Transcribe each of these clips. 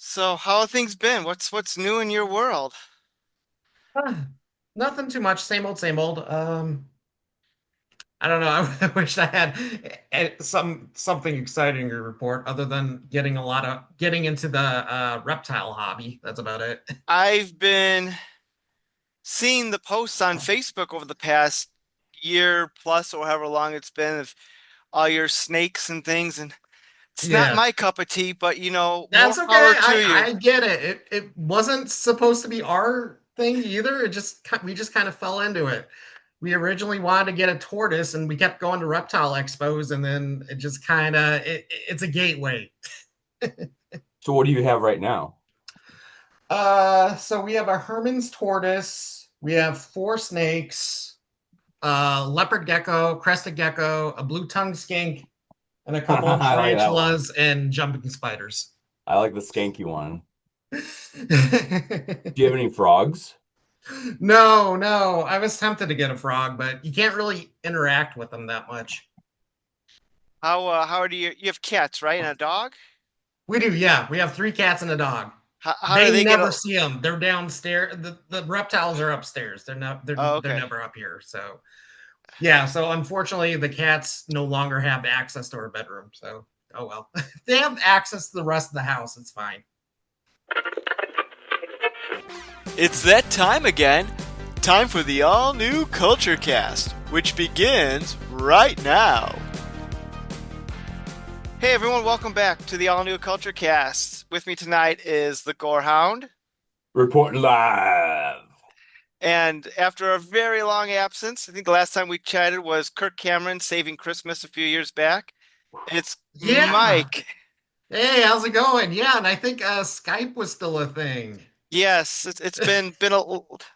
So how have things been? What's new in your world? Ah, Nothing too much. Same old, same old. I don't know. I wish I had something exciting to report other than getting into the reptile hobby. That's about it. I've been seeing the posts on Facebook over the past year plus or however long it's been of all your snakes and things, and it's not Yeah, my cup of tea, but more that's okay. power to you. I get it. It wasn't supposed to be our thing either. We just kind of fell into it. We originally wanted to get a tortoise, and we kept going to reptile expos, and then it just kind of it's a gateway. So what do you have right now? So we have a Herman's tortoise. We have four snakes, leopard gecko, crested gecko, a blue-tongued skink, and a couple of I like that one. tarantulas and jumping spiders. I like the skanky one. Do you have any frogs? No, no. I was tempted to get a frog, but you can't really interact with them that much. How do you have cats, right? And a dog? We do, yeah. We have three cats and a dog. How do They they get never a see them. They're downstairs. The reptiles are upstairs. Oh, They're okay. never up here. So yeah, so unfortunately, the cats no longer have access to our bedroom. So, oh well. They have access to the rest of the house. It's fine. It's that time again. Time for the all new Culture Cast, which begins right now. Hey everyone, welcome back to the all new Culture Cast. With me tonight is the Gorehound. Reporting live. And after a very long absence, I think the last time we chatted was Kirk Cameron saving Christmas a few years back. It's Yeah. Mike. Hey, how's it going? Yeah, and I think Skype was still a thing. Yes, it's been a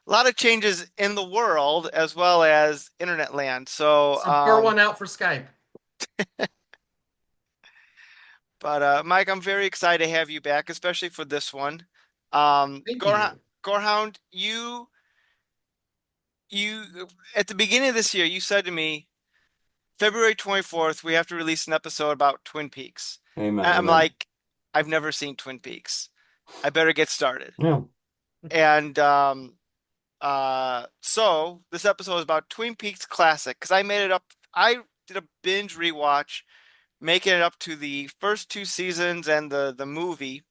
lot of changes in the world as well as internet land. So, So pour one out for Skype. but Mike, I'm very excited to have you back, especially for this one. Thank you. Gorehound, you at the beginning of this year, you said to me, February 24th, we have to release an episode about Twin Peaks. Amen. And I'm Amen. like, I've never seen Twin Peaks. I better get started. Yeah. And so this episode is about Twin Peaks Classic because I made it up. I did a binge rewatch, making it up to the first two seasons and the movie.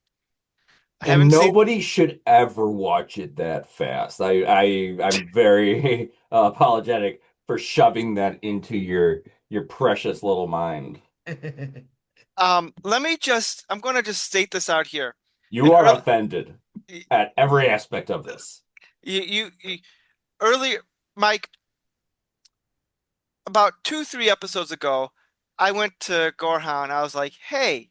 I And haven't seen. nobody should ever watch it that fast. I'm very apologetic for shoving that into your precious little mind. Let me just. I'm going to just state this out here. You And are early, offended at every aspect of this. you earlier, Mike, about 2, 3 episodes ago, I went to Gorehound. I was like, hey,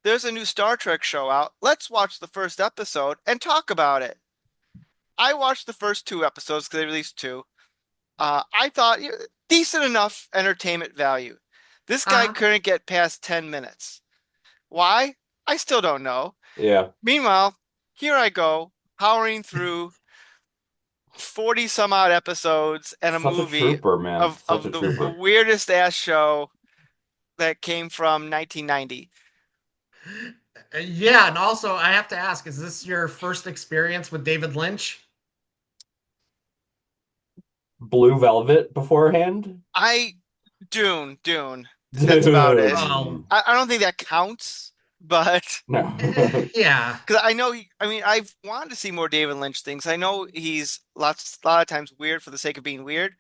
there's a new Star Trek show out. Let's watch the first episode and talk about it. I watched the first 2 episodes because they released two. I thought decent enough entertainment value. This guy uh-huh. couldn't get past 10 minutes. Why? I still don't know. Yeah. Meanwhile, here I go, powering through 40 some odd episodes and a Such a movie trooper, man. Such of a the trooper. weirdest ass show that came from 1990. Yeah, and also I have to ask, is this your first experience with David Lynch? Blue Velvet beforehand? I Dune. That's about it. Oh, Dude. I don't think that counts, but No. yeah. because I know I mean, I've wanted to see more David Lynch things. I know he's a lot of times weird for the sake of being weird.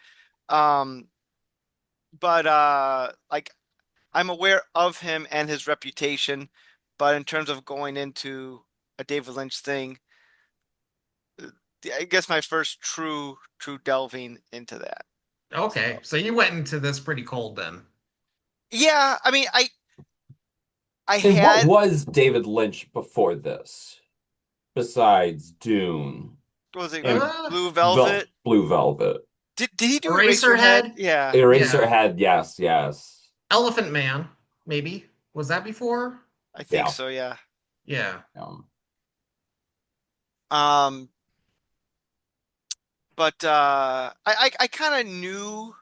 Um, but like I'm aware of him and his reputation, but in terms of going into a David Lynch thing, I guess my first true delving into that. Okay, So so you went into this pretty cold then. yeah, I mean, I And what had was David Lynch before this, besides Dune what was it and Uh, Blue Velvet? Blue Velvet? Did he do Eraserhead? Eraserhead? Yeah, Yeah. Eraserhead, yes, yes. Elephant Man, maybe. Was that before? I think Yeah. so. Yeah. Yeah. Um, but I kind of knew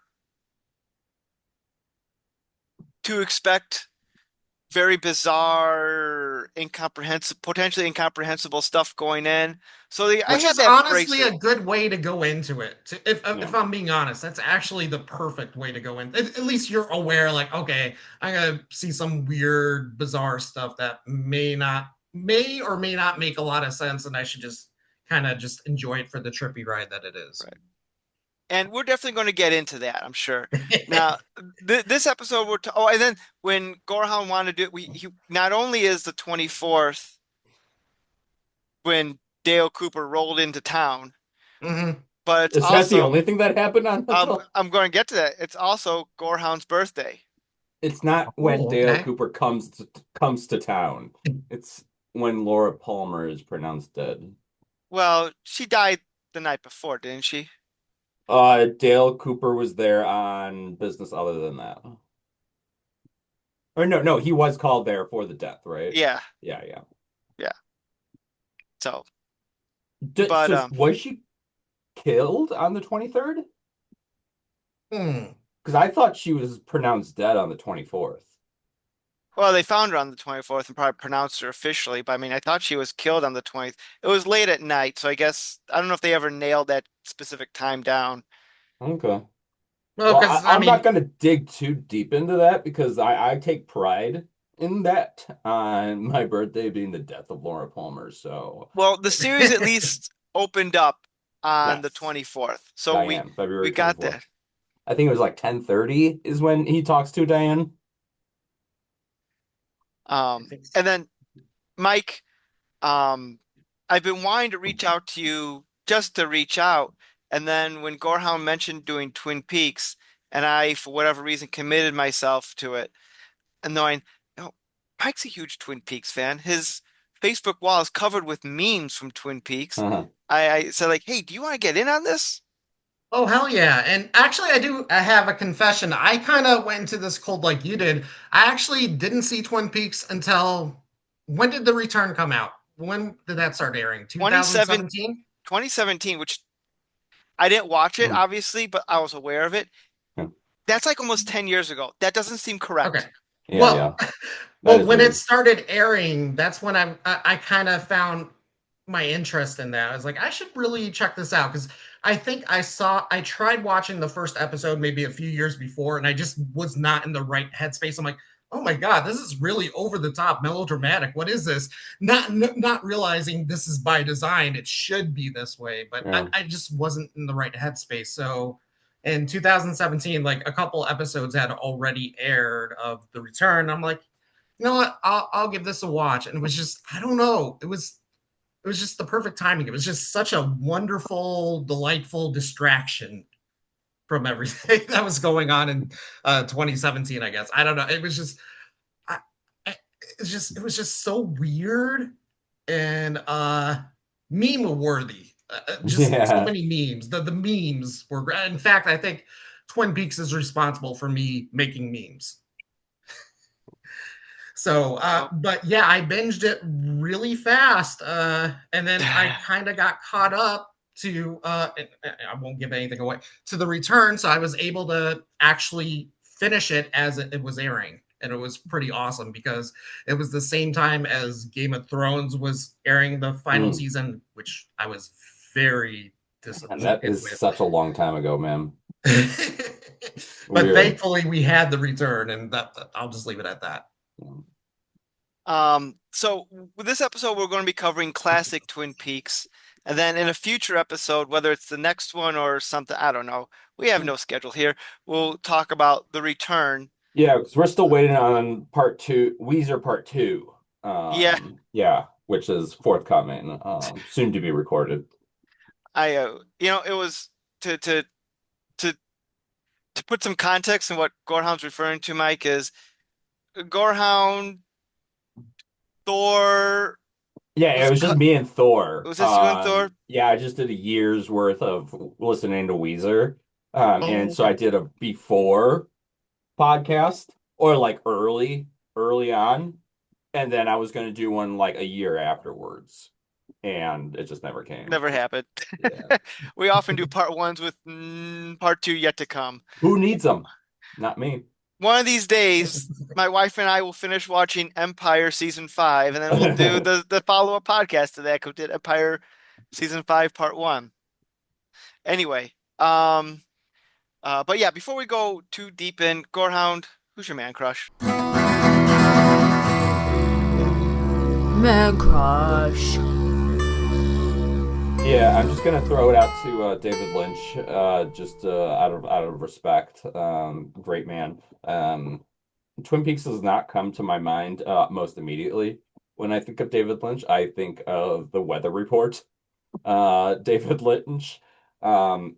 to expect very bizarre or incomprehensible, potentially incomprehensible stuff going in. So I Which had is that honestly a bracing. good way to go into it. Yeah. If I'm being honest, that's actually the perfect way to go in. At least you're aware, like, okay, I'm gonna see some weird, bizarre stuff that may or may not make a lot of sense, and I should just kind of just enjoy it for the trippy ride that it is. Right. And we're definitely going to get into that, I'm sure. Now, this episode, oh, and then when Gorehound wanted to do it, he not only is the 24th when Dale Cooper rolled into town, Hmm. but it's Is that the also, only thing that happened on the show? I'm going to get to that. It's also Gorehound's birthday. It's not when Oh, Dale okay. Cooper comes to town. It's when Laura Palmer is pronounced dead. Well, she died the night before, didn't she? Dale Cooper was there on business other than that. Or no, he was called there for the death, right? Yeah, Yeah, yeah. yeah. So, but So was she killed on the 23rd? Hmm. Because I thought she was pronounced dead on the 24th. well, they found her on the 24th and probably pronounced her officially, but I mean, I thought she was killed on the 20th. It was late at night, so I guess I don't know if they ever nailed that specific time down. Okay. Well, Well, because I I'm not mean, going to dig too deep into that because I take pride in that on my birthday being the death of Laura Palmer. So, Well, the series at least opened up on the yes, 24th. So Diane, we February got 24th. that. I think it was like 10:30 is when he talks to Diane. I think And then Mike, um, I've been wanting to reach out to you just to reach out. And then when Gorehound mentioned doing Twin Peaks, and I, for whatever reason, committed myself to it, and knowing, Mike's a huge Twin Peaks fan. His Facebook wall is covered with memes from Twin Peaks. Uh-huh. I said like, hey, do you want to get in on this? Oh hell yeah. And actually I have a confession. I kind of went into this cold like you did. I actually didn't see Twin Peaks until when did The Return come out? When did that start airing? 27, 2017? 2017, which I didn't watch it, Mm. obviously, but I was aware of it. Yeah, That's like almost 10 years ago. That doesn't seem Okay. correct. yeah, Well, yeah. That well, is when it weird. started airing, that's when I kind of found my interest in that. I was like, I should really check this out because I think I tried watching the first episode maybe a few years before, and I just was not in the right headspace. I'm like, oh my god, this is really over the top, melodramatic. What is this? Not realizing this is by design. It should be this way, but Yeah. I just wasn't in the right headspace. So in 2017, like a couple episodes had already aired of The Return. I'm like, you know what? I'll give this a watch. And it was just, I don't know. It was just the perfect timing. It was just such a wonderful, delightful distraction from everything that was going on in 2017. I guess I don't know. It was just, I, it was just so weird and meme worthy. Just so Yeah. many memes. The memes were. In fact, I think Twin Peaks is responsible for me making memes. So, Well, but yeah, I binged it really fast, and then I kind of got caught up to. I won't give anything away to the return, so I was able to actually finish it as it was airing, and it was pretty awesome because it was the same time as Game of Thrones was airing the final Mm. season, which I was very And that disappointed is with. such a long time ago, man. But Weird. thankfully, we had the return, and I'll just leave it at that. so with this episode, we're going to be covering classic Twin Peaks. And then in a future episode, whether it's the next one or something, I don't know. We have no schedule here. We'll talk about the return. Yeah, because we're still waiting on part two, Weezer part two. Yeah, Yeah, which is forthcoming, soon to be recorded. it was to to to to put some context in what Gorehound's referring to, Mike, is Gorehound, Thor Yeah, it was was just me and Thor. was this you and Thor? Yeah, I just did a year's worth of listening to Weezer. And Oh, so I okay. did a before podcast or like early on, and then I was going to do one like a year afterwards, and it just never came. Never happened. Yeah. We often do part ones with part two yet to come. Who needs them? Not me. One of these days, my wife and I will finish watching Empire season five, and then we'll do the follow-up podcast to that. 'Cause we did Empire season five part one. Anyway, but yeah, before we go too deep in Gorehound, who's your man crush? Man crush. Yeah, I'm just gonna throw it out to David Lynch, just out of respect. Great man. Twin Peaks does not come to my mind most immediately. When I think of David Lynch, I think of the Weather Report. David Lynch. Um,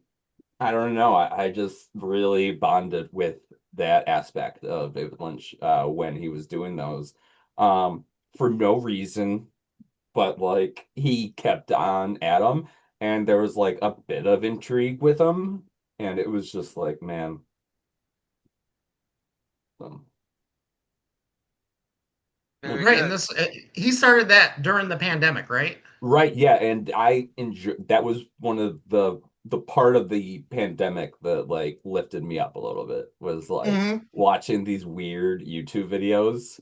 I don't know. I just really bonded with that aspect of David Lynch when he was doing those. For no reason, but like he kept on at him, and there was like a bit of intrigue with him, and it was just like, man. um, Very Right, and good. this he started that during the pandemic, right? Right, yeah, and I enjoy that was one of the part of the pandemic that like lifted me up a little bit was like Hmm. watching these weird YouTube videos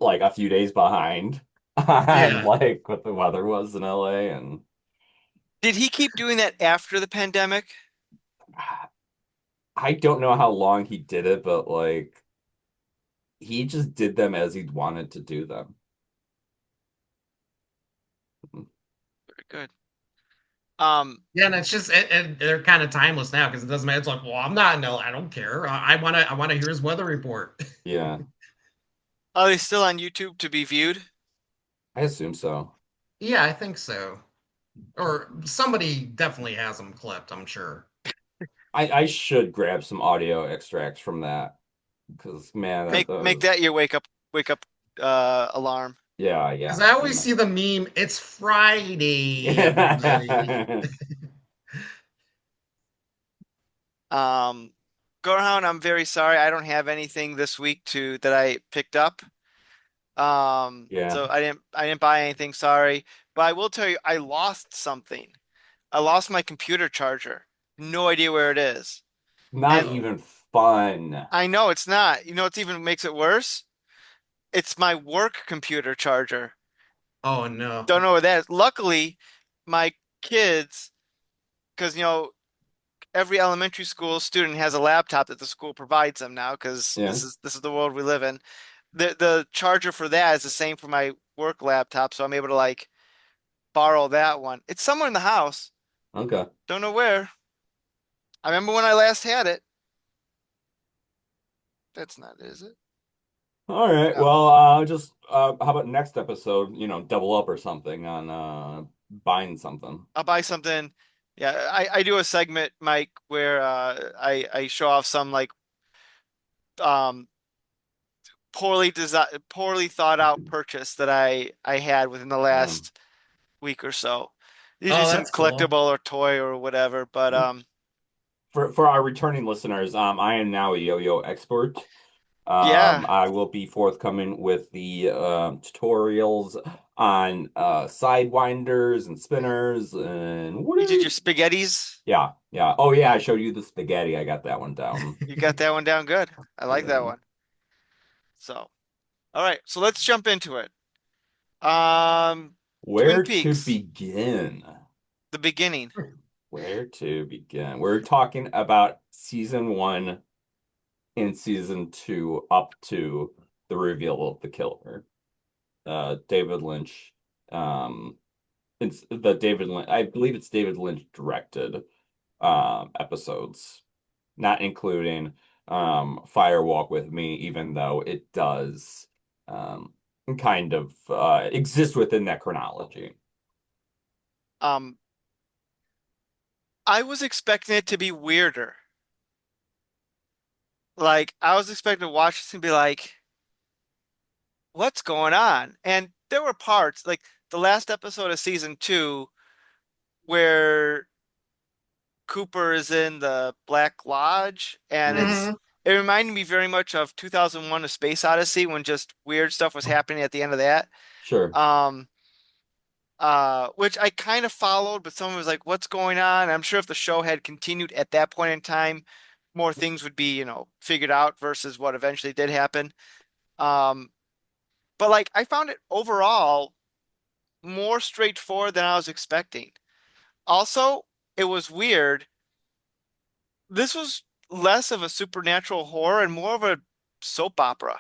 like a few days behind on Yeah. like what the weather was in LA. And Did he keep doing that after the pandemic? I don't know how long he did it, but like he just did them as he wanted to do them. Very good. Um, Yeah, and it's just they're kind of timeless now because it doesn't matter. It's like, well, I'm not in I don't care. I wanna hear his weather report. Yeah, are they still on YouTube to be viewed? I assume so. Yeah, I think so. Or somebody definitely has them clipped, I'm sure. I should grab some audio extracts from that because man, that Make was that your wake up alarm. yeah, Because yeah. I I'm always gonna see the meme, it's Friday, everybody. yeah. Um, Gorehound, I'm very sorry. I don't have anything this week to that I picked up. So I didn't buy anything, sorry. But I will tell you, I lost something. I lost my computer charger. No idea where it is. Not And even fun. I know it's not. You know what's even makes it worse? It's my work computer charger. Oh no. Don't know where that is. Luckily, my kids, because every elementary school student has a laptop that the school provides them now, because Yeah. this is the world we live in. The charger for that is the same for my work laptop, so I'm able to like borrow that one. It's somewhere in the house. Okay. Don't know where. I remember when I last had it. That's not it, is it? All right. No. Well, just how about next episode, double up or something on buying something. I'll buy something. Yeah, I do a segment, Mike, where I show off some like um poorly thought out purchase that I had within the Yeah. last week or so. Usually Oh, some that's cool. collectible or toy or whatever, but For our returning listeners, I am now a yo-yo expert. yeah. I will be forthcoming with the tutorials on sidewinders and spinners and You did whatever. your spaghettis. Yeah, yeah. Oh yeah, I showed you the spaghetti. I got that one down. You got that one down good. I like that Yeah. one. So, all right, so let's jump into it. Um, Twin Where to Peaks, begin? the beginning. Where to begin? We're talking about season one and season two up to the reveal of the killer. David Lynch. It's the David Lynch. I believe it's David Lynch directed episodes, not including Fire Walk with Me, even though it does kind of exist within that chronology. Um, I was expecting it to be weirder. Like I was expecting to watch this and be like, "What's going on?" And there were parts like the last episode of season two where Cooper is in the Black Lodge, and Mm, Hmm. it reminded me very much of 2001: A Space Odyssey when just weird stuff was happening at the end of that. sure. Um, which I kind of followed, but someone was like, "What's going on?" I'm sure if the show had continued at that point in time, more things would be, figured out versus what eventually did happen. Um, but like I found it overall more straightforward than I was expecting. Also, it was weird. This was less of a supernatural horror and more of a soap opera.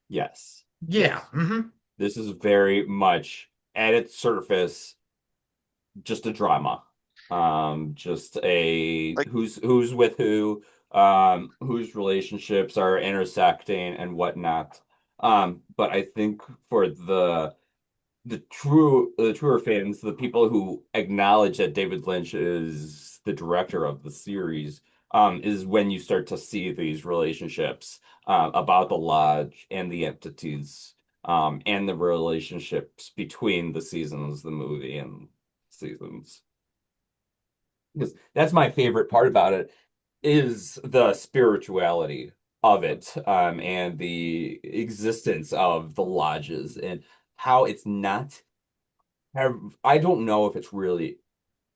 Yes. Yeah. Yes. This is very much at its surface just a drama. Just a Like, who's with who, whose relationships are intersecting and whatnot. But I think for the truer fans, the people who acknowledge that David Lynch is the director of the series, is when you start to see these relationships about the lodge and the entities, and the relationships between the seasons, the movie and seasons. Because that's my favorite part about it is the spirituality of it, and the existence of the lodges and how it's not have I don't know if it's really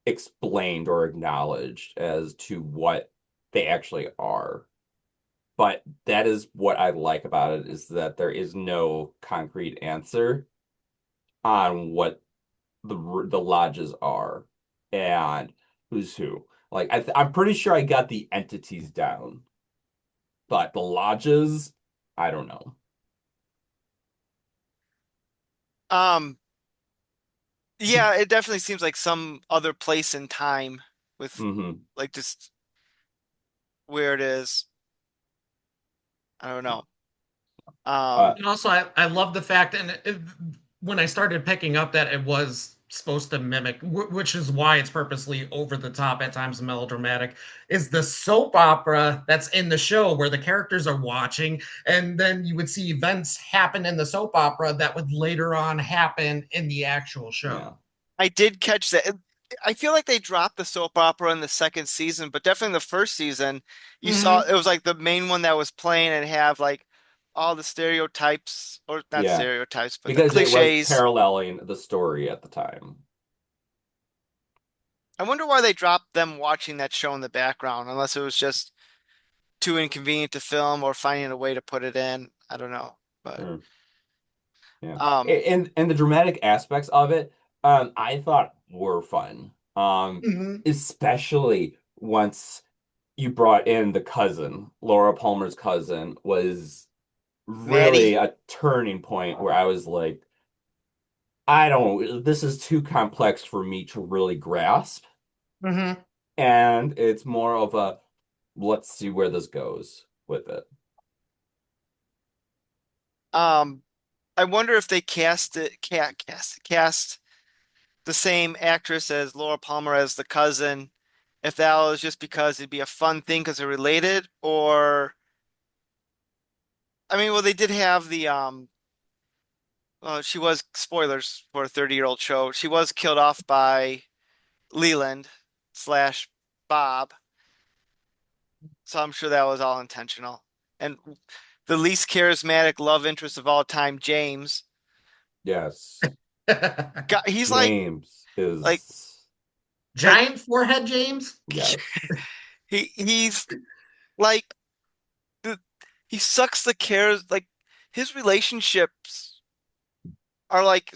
explained or acknowledged as to what they actually are. But that is what I like about it is that there is no concrete answer on what the lodges are and who's who. Like I'm pretty sure I got the entities down, but the lodges, I don't know. um, yeah, it definitely seems like some other place in time with Hmm. like just where it is. I don't know. Uh, Um, And also, I love the fact, and when I started picking up that it was supposed to mimic, which is why it's purposely over the top at times and melodramatic, is the soap opera that's in the show where the characters are watching, and then you would see events happen in the soap opera that would later on happen in the actual yeah. show. I did catch that. I feel like they dropped the soap opera in the second season, but definitely in the first season, you saw Hmm. it was like the main one that was playing and have like all the stereotypes, or not Yeah. stereotypes, but the Because it was cliches. paralleling the story at the time. I wonder why they dropped them watching that show in the background, unless it was just too inconvenient to film or finding a way to put it in. I don't know. But Mm, yeah. um And the dramatic aspects of it, I thought were fun. Hmm. Especially once you brought in the cousin, Laura Palmer's cousin, was really Maddie, a turning point where I was like, I don't, this is too complex for me to really grasp. Hmm. And it's more of a let's see where this goes with it. um I wonder if they cast the same actress as Laura Palmer as the cousin, if that was just because it'd be a fun thing because they're related, or I mean, well, they did have the she was spoilers for a 30-year-old show. She was killed off by Leland slash Bob, so I'm sure that was all intentional. And the least charismatic love interest of all time, James. Yes. God, he's James like is, like Giant forehead, James. yes. he's like the he sucks the cares like his relationships are like,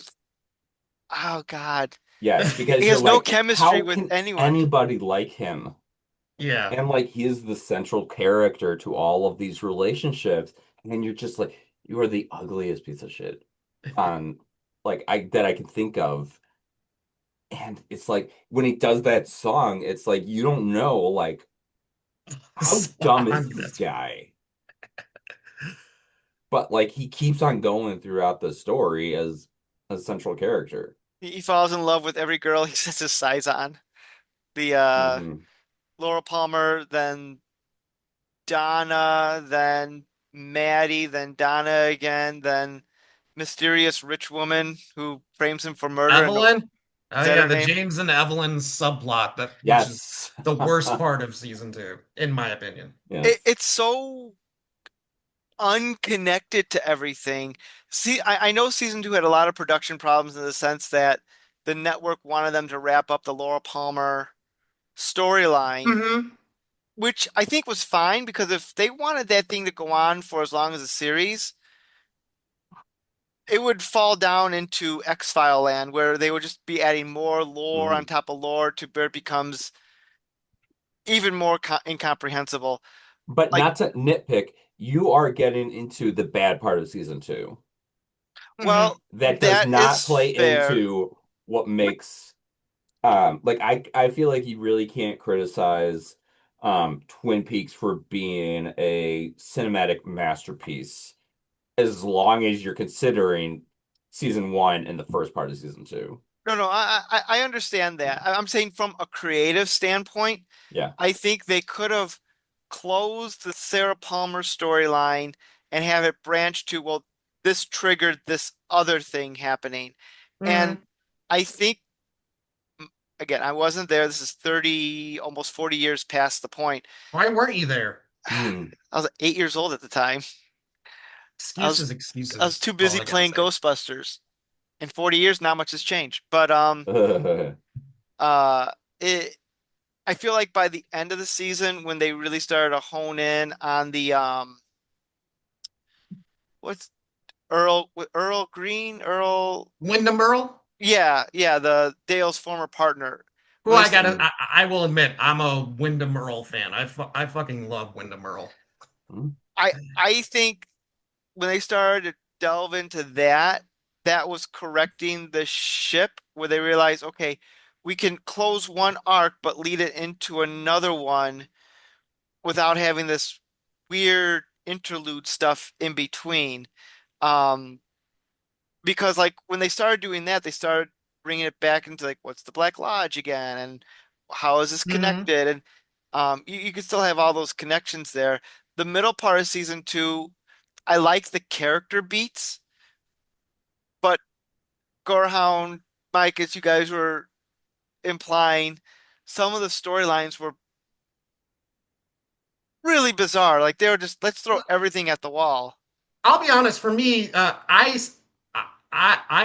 oh God. Yes, He because you're has no like, chemistry how with can anyone. anybody like him? Yeah. And like he is the central character to all of these relationships, and you're just like, you are the ugliest piece of shit on like I that I can think of. And it's like when he does that song, it's like you don't know like how dumb is Song, this that's guy? But like he keeps on going throughout the story as a central character. He falls in love with every girl he sets his sights on. The Hmm. Laura Palmer, then Donna, then Maddie, then Donna again, then mysterious rich woman who frames him for murder. And Evelyn. is Oh that yeah, her the name? James and Evelyn subplot that which is Yes. the worst part of season two, in my opinion. Yes. It's so unconnected to everything. See, I know season two had a lot of production problems in the sense that the network wanted them to wrap up the Laura Palmer storyline, Hmm. which I think was fine because if they wanted that thing to go on for as long as a series, it would fall down into X-File land where they would just be adding more lore on Mhm. top of lore to where it becomes even more incomprehensible. But Like, not to nitpick, you are getting into the bad part of season two. Hmm. well, That does that not is play fair. into what makes like I feel like you really can't criticize Twin Peaks for being a cinematic masterpiece as long as you're considering season one and the first part of season two. No, no, I understand that. I'm saying from a creative standpoint, Yeah. I think they could have closed the Sarah Palmer storyline and have it branch to, well, this triggered this other thing happening. And Hmm. I think, again, I wasn't there. This is 30, almost 40 years past the point. Why weren't you there? Hmm. I was 8 years old at the time. I was Excuses, I was excuses. too All busy I gotta playing say. Ghostbusters. In 40 years, not much has changed. But uh it I feel like by the end of the season, when they really started to hone in on the what's Earl Green, Earl, Wyndham Earl, yeah, yeah, the Dale's former partner. who When they I st gotta, Mm. I will admit, I'm a Wyndham Earl fan. I fucking love Wyndham Earl. Mm. I think when they started to delve into that, that was correcting the ship where they realized, okay, we can close one arc but lead it into another one without having this weird interlude stuff in between. Um, because like when they started doing that, they started bringing it back into like what's the Black Lodge again, and how is this Hmm. connected? And you could still have all those connections there. The middle part of season two, I like the character beats, but Gorehound, Mike, as you guys were implying, some of the storylines were really bizarre. Like they were just let's throw everything at the wall. I'll be honest. For me, I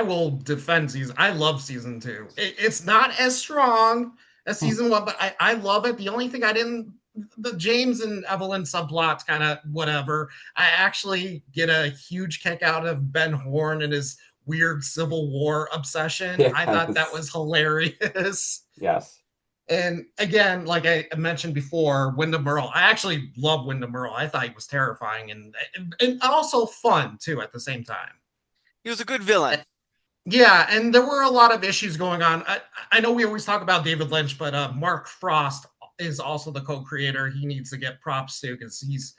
will defend season. I love season two. It's not as strong as season one, but I love it. The only thing I didn't, the James and Evelyn subplots, kind of whatever. I actually get a huge kick out of Ben Horn and his weird Civil War obsession. I thought that Yes. was hilarious. Yes. And again, like I mentioned before, Wyndham Earl. I actually love Wyndham Earl. I thought he was terrifying and also fun too at the same time. He was a good villain. Yeah, and there were a lot of issues going on. I know we always talk about David Lynch, but Mark Frost is also the co-creator. He needs to get props too because he's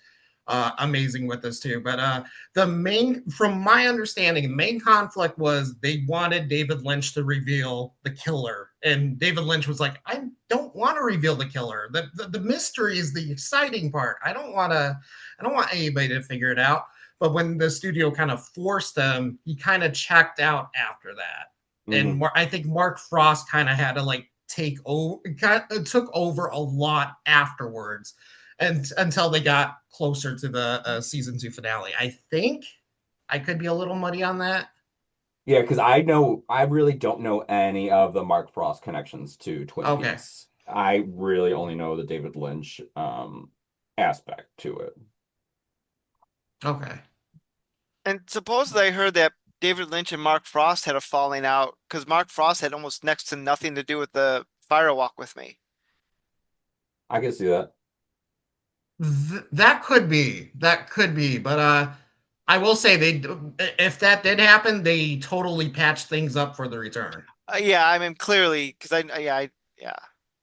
amazing with this too. But the main, from my understanding, the main conflict was they wanted David Lynch to reveal the killer, and David Lynch was like, "I don't want to reveal the killer. The mystery is the exciting part. I don't want to. I don't want anybody to figure it out." But when the studio kind of forced them, he kind of checked out after that. And Hmm. I think Mark Frost kind of had to like take over, took over a lot afterwards, and until they got closer to the season two finale. I think I could be a little muddy on that. Yeah, because I really don't know any of the Mark Frost connections to Twin Okay, Peaks. I really only know the David Lynch aspect to it. okay. And supposedly I heard that David Lynch and Mark Frost had a falling out because Mark Frost had almost next to nothing to do with the Firewalk with Me. I can see that. That could be, but I will say they, if that did happen, they totally patched things up for the return. Yeah, I mean clearly because yeah,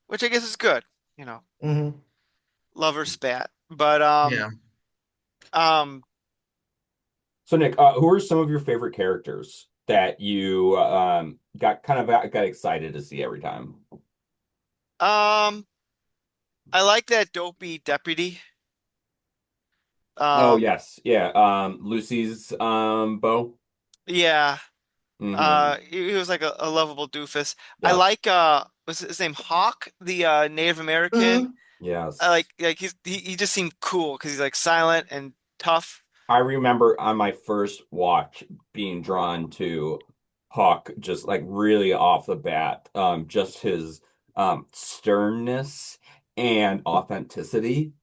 which I guess is good, you know, Hmm. lover spat. But Yeah. um So Nick, who are some of your favorite characters that you got excited to see every time? um I like that dopey deputy. Oh Um yes, yeah. Lucy's beau. yeah, Hmm. he was like a lovable doofus. I Yes, like what's his name, Hawk, the Native American. Hmm. I yes. like he just seemed cool because he's like silent and tough. I remember on my first watch being drawn to Hawk just like really off the bat. Just his sternness and authenticity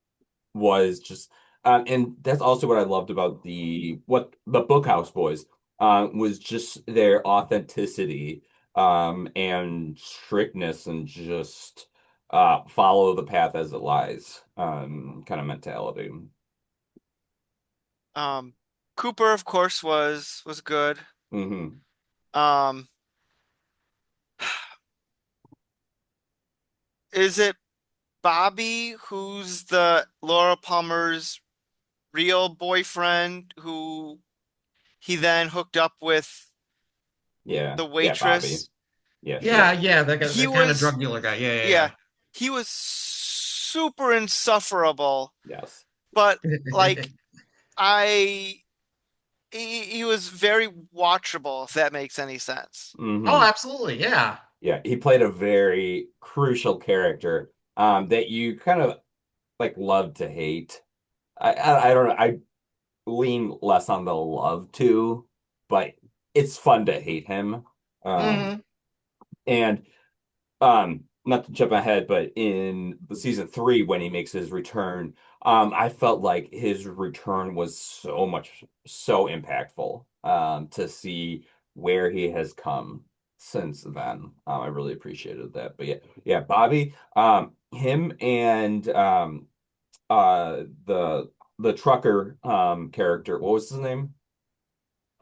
was just and that's also what I loved about the Bookhouse Boys was just their authenticity and strictness and just follow the path as it lies kind of mentality. Um, Cooper, of course, was good. Hmm. Um, is it Bobby who's the Laura Palmer's real boyfriend who he then hooked up with Yeah, the yeah, Bobby. waitress? Yeah, Yeah, sure. yeah, He the kind of was, drug dealer guy. yeah, Yeah, he was super insufferable, Yes. but yeah. like he was very watchable, if that makes any sense. Oh, Hmm. absolutely. Yeah. Yeah, he played a very crucial character that you kind of like love to hate. I don't know. I lean less on the love to, but it's fun to hate him. Um, Hmm. and not to jump ahead, but in the season three when he makes his return, I felt like his return was so impactful. To see where he has come since then, I really appreciated that. But yeah, yeah, Bobby, him and the trucker character, what was his name?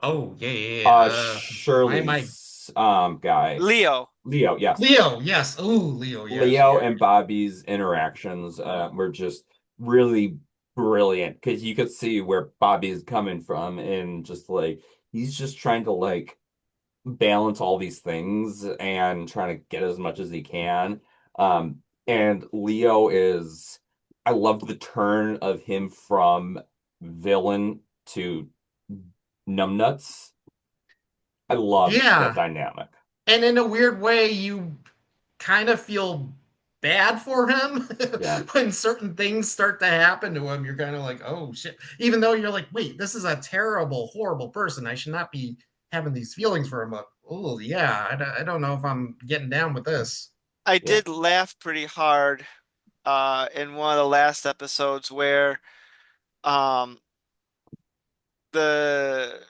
Oh, yeah, yeah, yeah. Why am I Shirley's guy. Leo, Leo, yes. Leo? Yes. Oh, Leo. Yes. Leo Yeah. and Bobby's interactions were just really brilliant because you could see where Bobby is coming from and just like he's just trying to like balance all these things and trying to get as much as he can. And Leo is, I loved the turn of him from villain to numbnuts. I loved that Yeah. dynamic. And in a weird way, you kind of feel bad for him Yeah. when certain things start to happen to him. You're kind of like, oh shit. Even though you're like, wait, this is a terrible, horrible person. I should not be having these feelings for him. But, oh, yeah, I don't know if I'm getting down with this. I Yeah. did laugh pretty hard in one of the last episodes where um the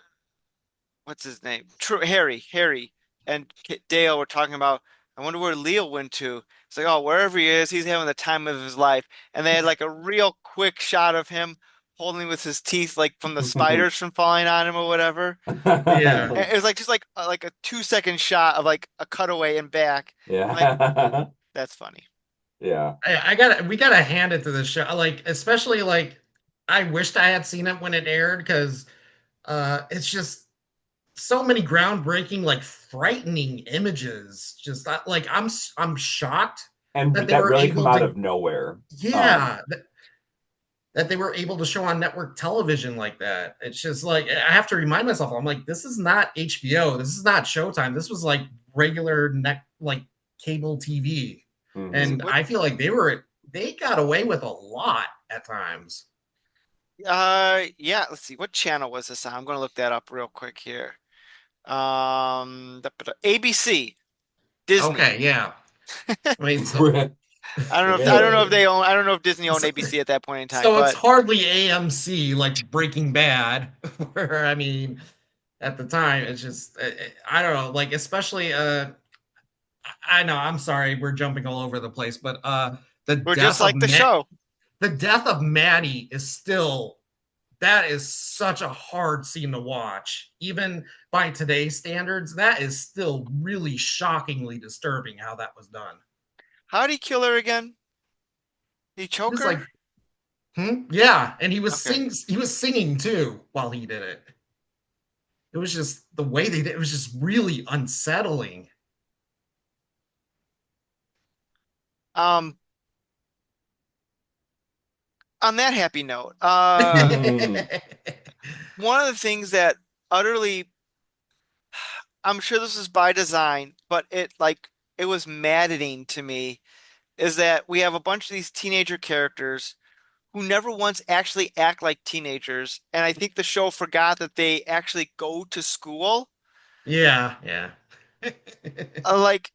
what's his name? True, Harry and Dale were talking about. I wonder where Leo went to. It's like, oh, wherever he is, he's having the time of his life. And they had like a real quick shot of him holding with his teeth, like from the spiders from falling on him or whatever. Yeah. And it was like just like a 2 second shot of like a cutaway and back. I'm like, Yeah. that's funny. Yeah. I gotta we gotta hand it to the show. Like, especially like I wished I had seen it when it aired because it's just so many groundbreaking, like frightening images. Just like I'm shocked And that they that were really come able out to, of nowhere. Um, yeah, that they were able to show on network television like that. It's just like I have to remind myself. I'm like, this is not HBO. This is not Showtime. This was like regular net like cable TV, Let's see mhm. and what I feel like they got away with a lot at times. yeah, let's see what channel was this on? I'm gonna look that up real quick here. ABC, Disney. Okay, yeah. I mean, I don't know if Really? they own I don't know if Disney owned so, ABC at that point in time, so it's but hardly AMC like Breaking Bad, where I mean, at the time it's just I don't know, like especially I know I'm sorry we're jumping all over the place, but the we're just death of like the Matt, show. the death of Maddie is still that is such a hard scene to watch. Even by today's standards, that is still really shockingly disturbing how that was done. How'd he kill her again? He He choke was her? like, yeah, and Okay. he was singing too while he did it. It was just the way they did it was just really unsettling. Um, on that happy note, one of the things that utterly, I'm sure this is by design, but it was maddening to me is that we have a bunch of these teenager characters who never once actually act like teenagers, and I think the show forgot that they actually go to school. Yeah, yeah. Like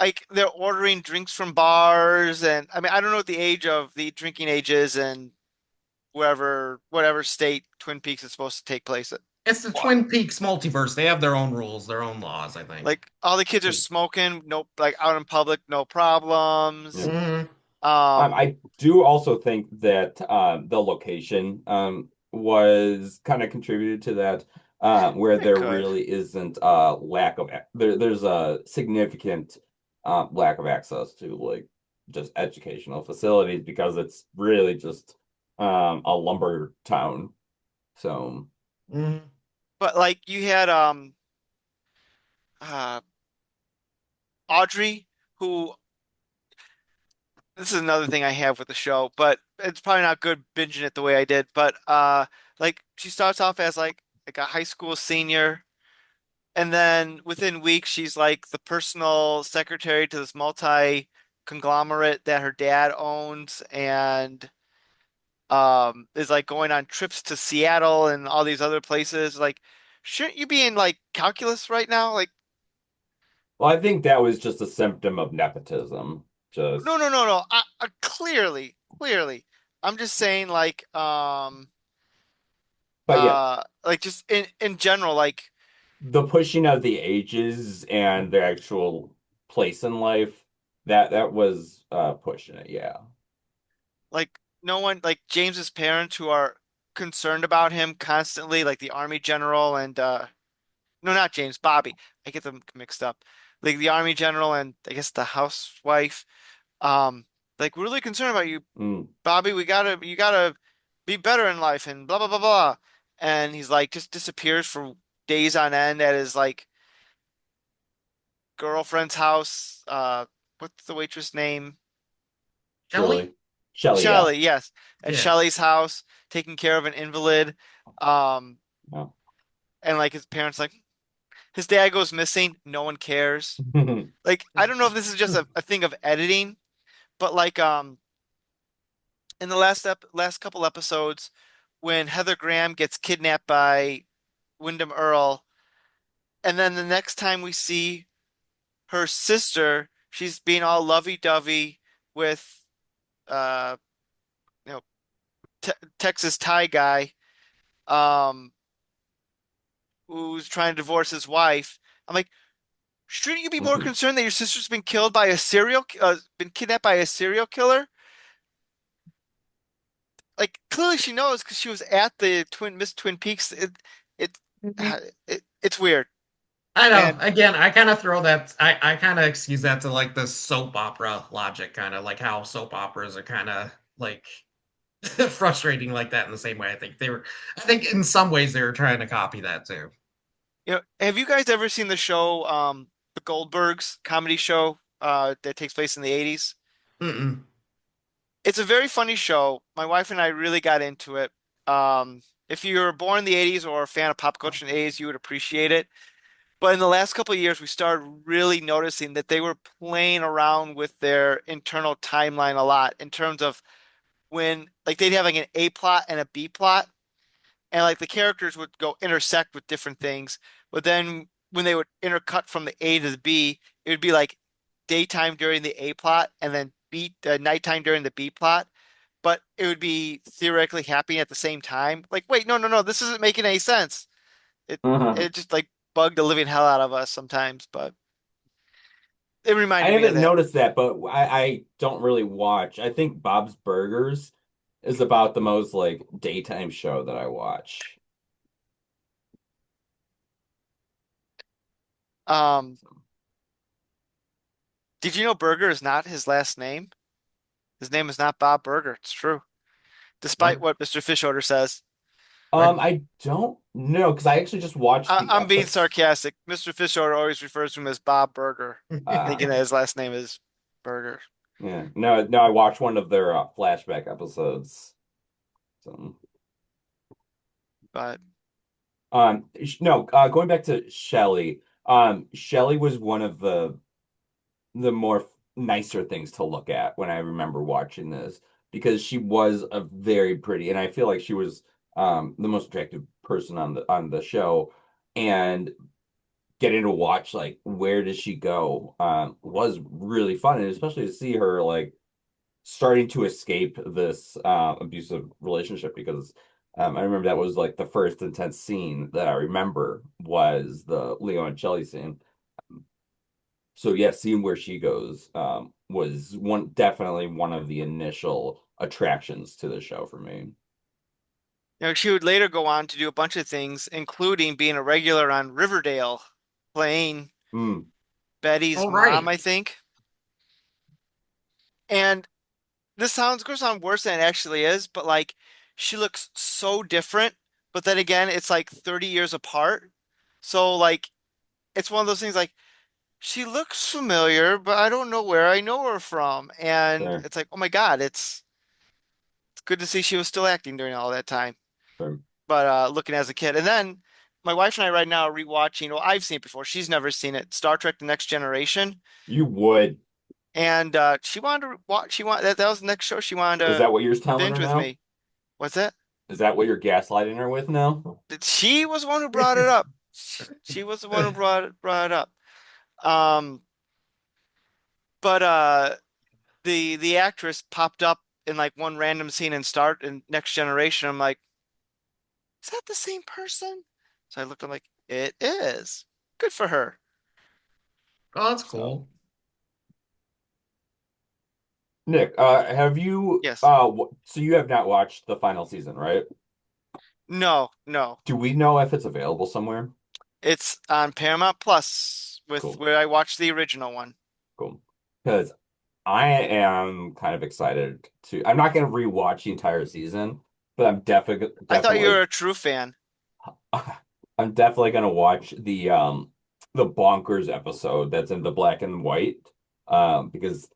like they're ordering drinks from bars, and I mean I don't know what the age of the drinking age is in whatever state Twin Peaks is supposed to take place at. It's the Wow. Twin Peaks multiverse. They have their own rules, their own laws, I think. Like all the kids are smoking, no, like out in public, no problems. Yeah. Hmm. Um, I do also think that the location was kind of contributed to that, where it there could. really isn't a lack of there's a significant lack of access to like just educational facilities because it's really just a lumber town. So Hmm. But like you had uh Audrey, who this is another thing I have with the show, but it's probably not good binging it the way I did. But like she starts off as like a high school senior, and then within weeks she's like the personal secretary to this multi conglomerate that her dad owns, and is like going on trips to Seattle and all these other places. Like, shouldn't you be in like calculus right now? Like, well, I think that was just a symptom of nepotism. no, Just no, no, no. Clearly, clearly. I'm just saying, but yeah, like just in general, the pushing of the ages and their actual place in life, that was pushing it, yeah. like no one, like James's parents who are concerned about him constantly, like the army general and no, not James, Bobby. I get them mixed up. Like the army general and I guess the housewife. Um, like we're really concerned about you, Mm. Bobby. You gotta be better in life and blah blah blah blah. And he's like just disappears for days on end at his like girlfriend's house. What's the waitress name? Shelley? Shirley. Shelley, yeah. Shelley, yes, at Yeah. Shelley's house, taking care of an invalid. Um, No. and like his parents, like his dad goes missing, no one cares. Like I don't know if this is just a thing of editing, but like in the last couple episodes, when Heather Graham gets kidnapped by Wyndham Earl, and then the next time we see her sister, she's being all lovey-dovey with uh you know te Texas Thai guy um who's trying to divorce his wife. I'm like, shouldn't you be more concerned that your sister's been killed by been kidnapped by a serial killer? Like clearly she knows because she was at the Twin Peaks. It Mhm. it's weird. I know. And Again, I kind of throw that. I kind of excuse that to like the soap opera logic, kind of like how soap operas are kind of like frustrating like that in the same way. I think they were. I think in some ways they were trying to copy that too. have you guys ever seen the show The Goldbergs comedy show that takes place in the 80s? Mm-mm. It's a very funny show. My wife and I really got into it. If you were born in the 80s or a fan of pop culture in the 80s, you would appreciate it. But in the last couple of years, we started really noticing that they were playing around with their internal timeline a lot in terms of when like they'd have like an A plot and a B plot, and like the characters would go intersect with different things. But then when they would intercut from the A to the B, it would be like daytime during the A plot and then nighttime during the B plot. But it would be theoretically happening at the same time. Like, wait, no, no, no, this isn't making any sense. It I it just like bugged the living hell out of us sometimes, but it reminded me of haven't that. noticed that, but I don't really watch. I think Bob's Burgers is about the most like daytime show that I watch. Um, did you know Burger is not his last name? His name is not Bob Burger. It's true, despite What? what Mr. Fischoeder says. Right. I don't know because I actually just watched the I'm being episode. sarcastic. Mr. Fischoeder always refers to him as Bob Burger, thinking that Okay. his last name is Burger. Yeah. No, no, I watched one of their flashback episodes. So, But no, going back to Shelley. Shelley was one of the more nicer things to look at when I remember watching this because she was a very pretty, and I feel like she was the most attractive person on the show. And getting to watch like where does she go was really fun, and especially to see her like starting to escape this abusive relationship because I remember that was like the first intense scene that I remember was the Leo and Shelley scene. So yeah, seeing where she goes was one definitely one of the initial attractions to the show for me. She would later go on to do a bunch of things, including being a regular on Riverdale, playing Mm, Betty's All mom, right. I think. And this sounds going to sound worse than it actually is, but like she looks so different. But then again, it's like 30 years apart. So like it's one of those things like she looks familiar, but I don't know where I know her from. And sure, it's like, oh my God, it's good to see she was still acting during all that time. sure. But looking as a kid. And then my wife and I right now are rewatching, well, I've seen it before. She's never seen it, Star Trek The Next Generation. You would. And she wanted to watch, that was the next show she wanted Is to that what you're telling binge her with now? me. What's that? Is that what you're gaslighting her with now? She was the one who brought it up. She was the one who brought it up. Um, but the actress popped up in like one random scene in Next Generation. I'm like, is that the same person? So I looked, I'm like, it is. Good for her. Oh, that's So, cool. Nick, have you Yes. so you have not watched the final season, right? No, no. Do we know if it's available somewhere? It's on Paramount Plus with Cool, where I watched the original one. cool. Because I am kind of excited to. I'm not going to rewatch the entire season, but I thought you were definitely a true fan. I'm definitely going to watch the bonkers episode that's in the black and white because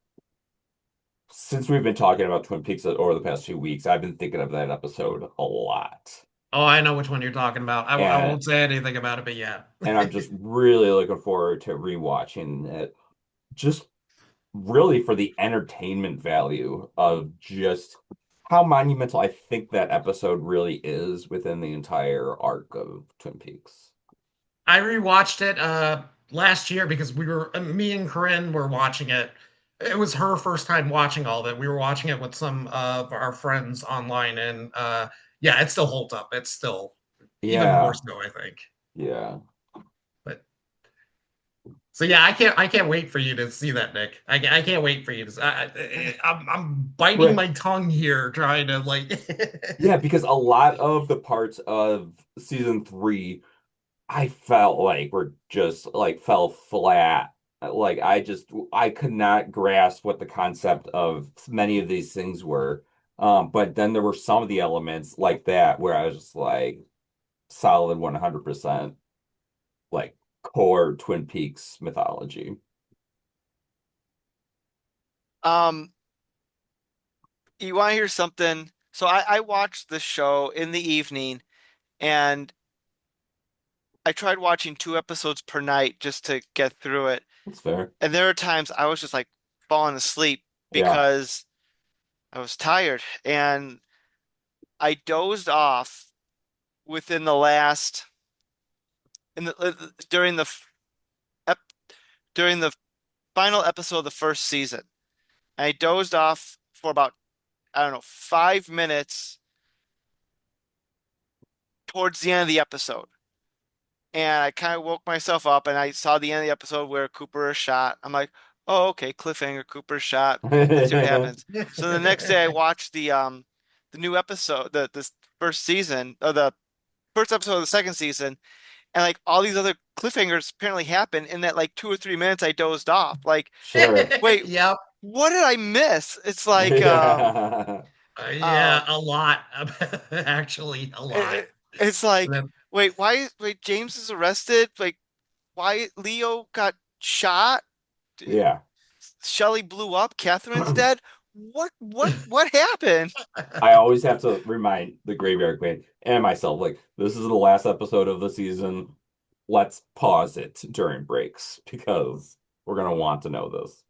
since we've been talking about Twin Peaks over the past few weeks, I've been thinking of that episode a lot. Oh, I know which one you're talking about. I And won't say anything about it, but yeah. and I'm just really looking forward to rewatching it. Just really for the entertainment value of just how monumental I think that episode really is within the entire arc of Twin Peaks. I rewatched it last year because we were me and Corinne were watching it. It was her first time watching all of it. We were watching it with some of our friends online, and yeah, it still holds up. It's still even more Yeah, so, I think. yeah. But so yeah, I can't wait for you to see that, Nick. I can't wait for you to. I'm biting Right. my tongue here, trying to like. Yeah, because a lot of the parts of season three I felt like were just like fell flat. Like I could not grasp what the concept of many of these things were. But then there were some of the elements like that where I was just like solid 100% like core Twin Peaks mythology. Um, you want to hear something? So I watched the show in the evening and I tried watching 2 episodes per night just to get through it. That's fair. And there are times I was just like falling asleep Yeah, because I was tired and I dozed off within the last in the during the ep, during the final episode of the first season. I dozed off for about, I don't know, 5 minutes towards the end of the episode. And I kind of woke myself up and I saw the end of the episode where Cooper is shot. I'm like, oh, okay, cliffhanger, Cooper is shot. Let's see what happens. So the next day I watched the new episode, the this first season, or the first episode of the second season, and like all these other cliffhangers apparently happen in that like 2 or 3 minutes I dozed off. Like, sure. wait, Yep. what did I miss? It's like Yeah. Yeah, um a lot. Actually, a lot. it's And like then wait, James is arrested? Like why Leo got shot? Yeah. Shelly blew up, Catherine's dead. What happened? I always have to remind the Graveyard Queen and myself, like, this is the last episode of the season. Let's pause it during breaks because we're gonna want to know this.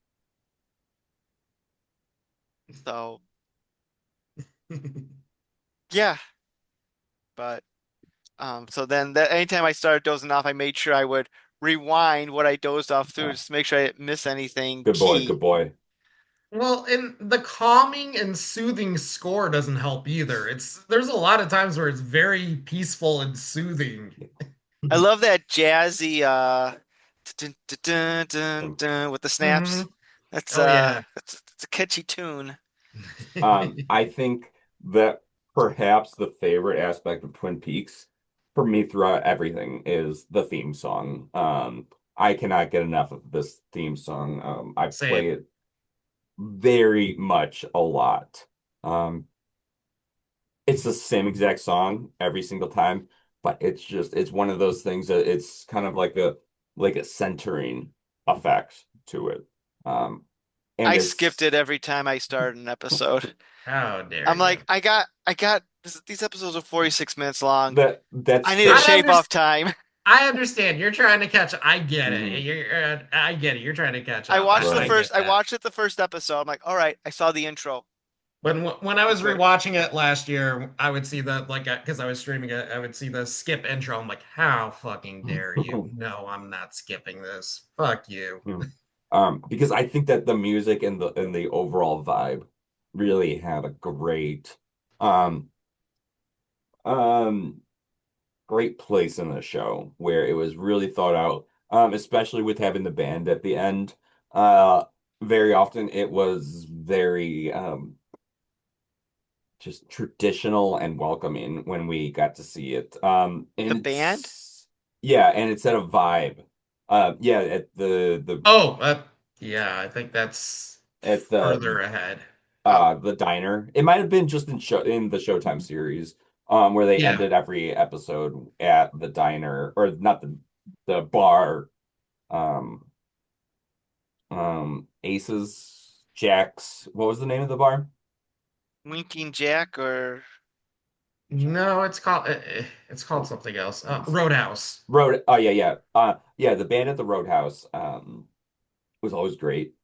So yeah, but so then that anytime I started dozing off, I made sure I would rewind what I dozed off through Uh, just to make sure I didn't miss anything good boy, key. good boy. Well, and the calming and soothing score doesn't help either. There's a lot of times where it's very peaceful and soothing. I love that jazzy dun, dun, dun, dun, Um, dun, with the snaps. Hmm. Oh yeah. That's a catchy tune. I think that perhaps the favorite aspect of Twin Peaks for me throughout everything is the theme song. I cannot get enough of this theme song. I play Same. it very much a lot. Um, it's the same exact song every single time, but it's one of those things that it's kind of like a centering effect to it. Um, and I skipped it's it every time I started an episode. How dare I'm you? like, I got these episodes are 46 minutes long. that's I need to fair. I shave understand. off time. I understand. You're trying to catch. I get it. Hmm. I get it. You're trying to catch up. I Right. get I that. watched it the first episode. I'm like, all right, I saw the intro. When I was Good. rewatching it last year, I would see the like because I was streaming it, I would see the skip intro. I'm like, how fucking dare you? No, I'm not skipping this. Fuck you. Because I think that the music and the overall vibe really had a um, um, great place in the show where it was really thought out. Especially with having the band at the end. Uh, very often it was very just traditional and welcoming when we got to see it. The And band? it's yeah, and it said a vibe. Yeah, at the Oh, yeah, I think that's at further ahead. Oh, the diner. It might have been just in the Showtime series, where they Yeah. ended every episode at the diner or not the bar, um, Aces, Jack's. What was the name of the bar? Winking Jack or No, it's called something else. Roadhouse. Road. Oh yeah, yeah. Yeah. The band at the Roadhouse, was always great.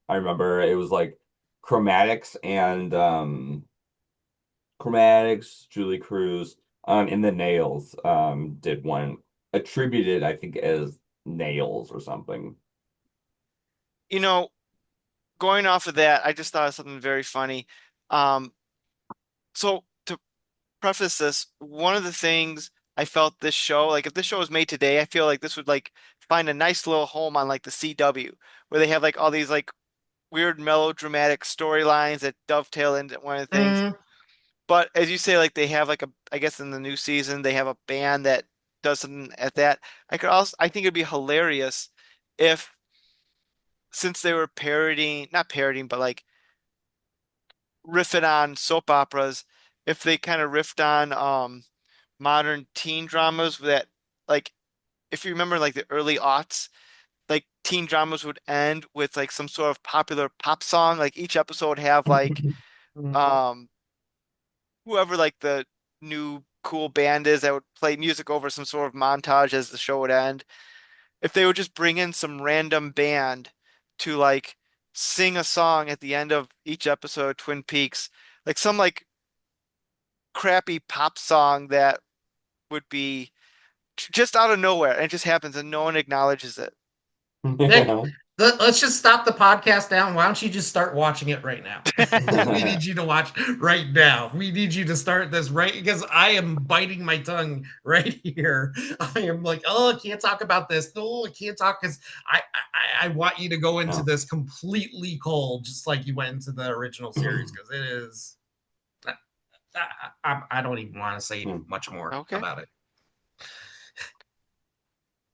I remember it was like Chromatics and Chromatics, Julie Cruz, and the Nails did one attributed, I think, as Nails or something. you know, going off of that, I just thought of something very funny. Um, so to preface this, one of the things I felt this show, like if this show was made today, I feel like this would like find a nice little home on like the CW, where they have like all these like weird melodramatic storylines that dovetail into one of the things. Mm, But as you say, like they have like a, I guess in the new season they have a band that does something at that. I think it'd be hilarious if, since they were parodying, not parodying, but like riffing on soap operas, if they kind of riffed on modern teen dramas that, like, if you remember like the early aughts, like teen dramas would end with like some sort of popular pop song. Like each episode would have like mm, um whoever like the new cool band is that would play music over some sort of montage as the show would end. If they would just bring in some random band to like sing a song at the end of each episode of Twin Peaks, like some like crappy pop song that would be just out of nowhere and it just happens and no one acknowledges it. Nick, Yeah. let's just stop the podcast down. Why don't you just start watching it right now? We need you to watch right now. We need you to start this right because I am biting my tongue right here. I am like, oh, I can't talk about this. No, I can't talk because I want you to go into No. this completely cold, just like you went into the original series because it is. I don't even want to say Hmm. much more Okay, about it.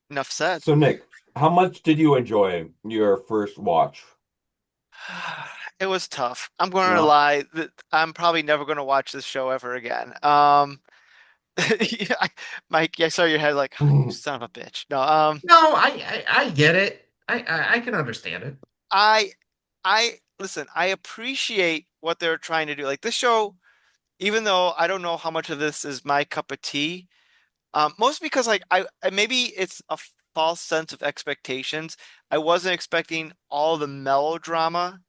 enough said. So Nick, how much did you enjoy your first watch? It was tough. I'm going to Yeah. lie that I'm probably never going to watch this show ever again. Yeah, Mike, I saw your head like, "Oh, you son of a bitch." No, No, I get it. I can understand it. I, listen. I appreciate what they're trying to do. Like this show, even though I don't know how much of this is my cup of tea, most because like maybe it's a false sense of expectations. I wasn't expecting all the melodrama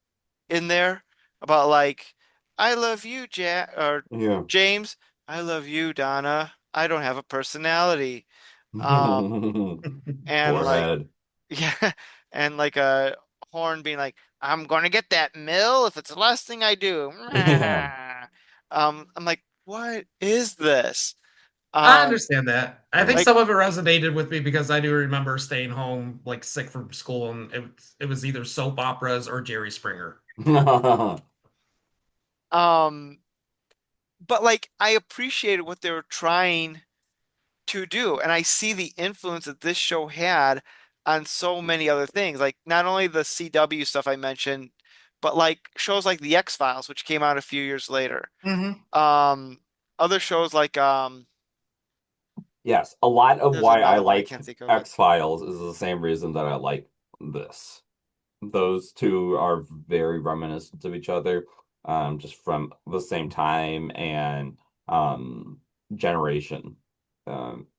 in there about like, I love you, Jack or Yeah. James. I love you, Donna. I don't have a personality. Um, and like, Forehead. yeah, and like a horn being like, "I'm gonna get that mill if it's the last thing I do." Yeah. I'm like, what is this? I Um, understand that. I think Mm. like, some of it resonated with me because I do remember staying home like sick from school, and it was either soap operas or Jerry Springer. um, but like, I appreciated what they were trying to do. And I see the influence that this show had on so many other things. Like not only the CW stuff I mentioned, but like shows like The X-Files, which came out a few years later. Hmm. Um, Other shows like Yes, a lot of there's why I another one I like can't think of it. X-Files is the same reason that I like this. Those two are very reminiscent of each other, just from the same time and generation.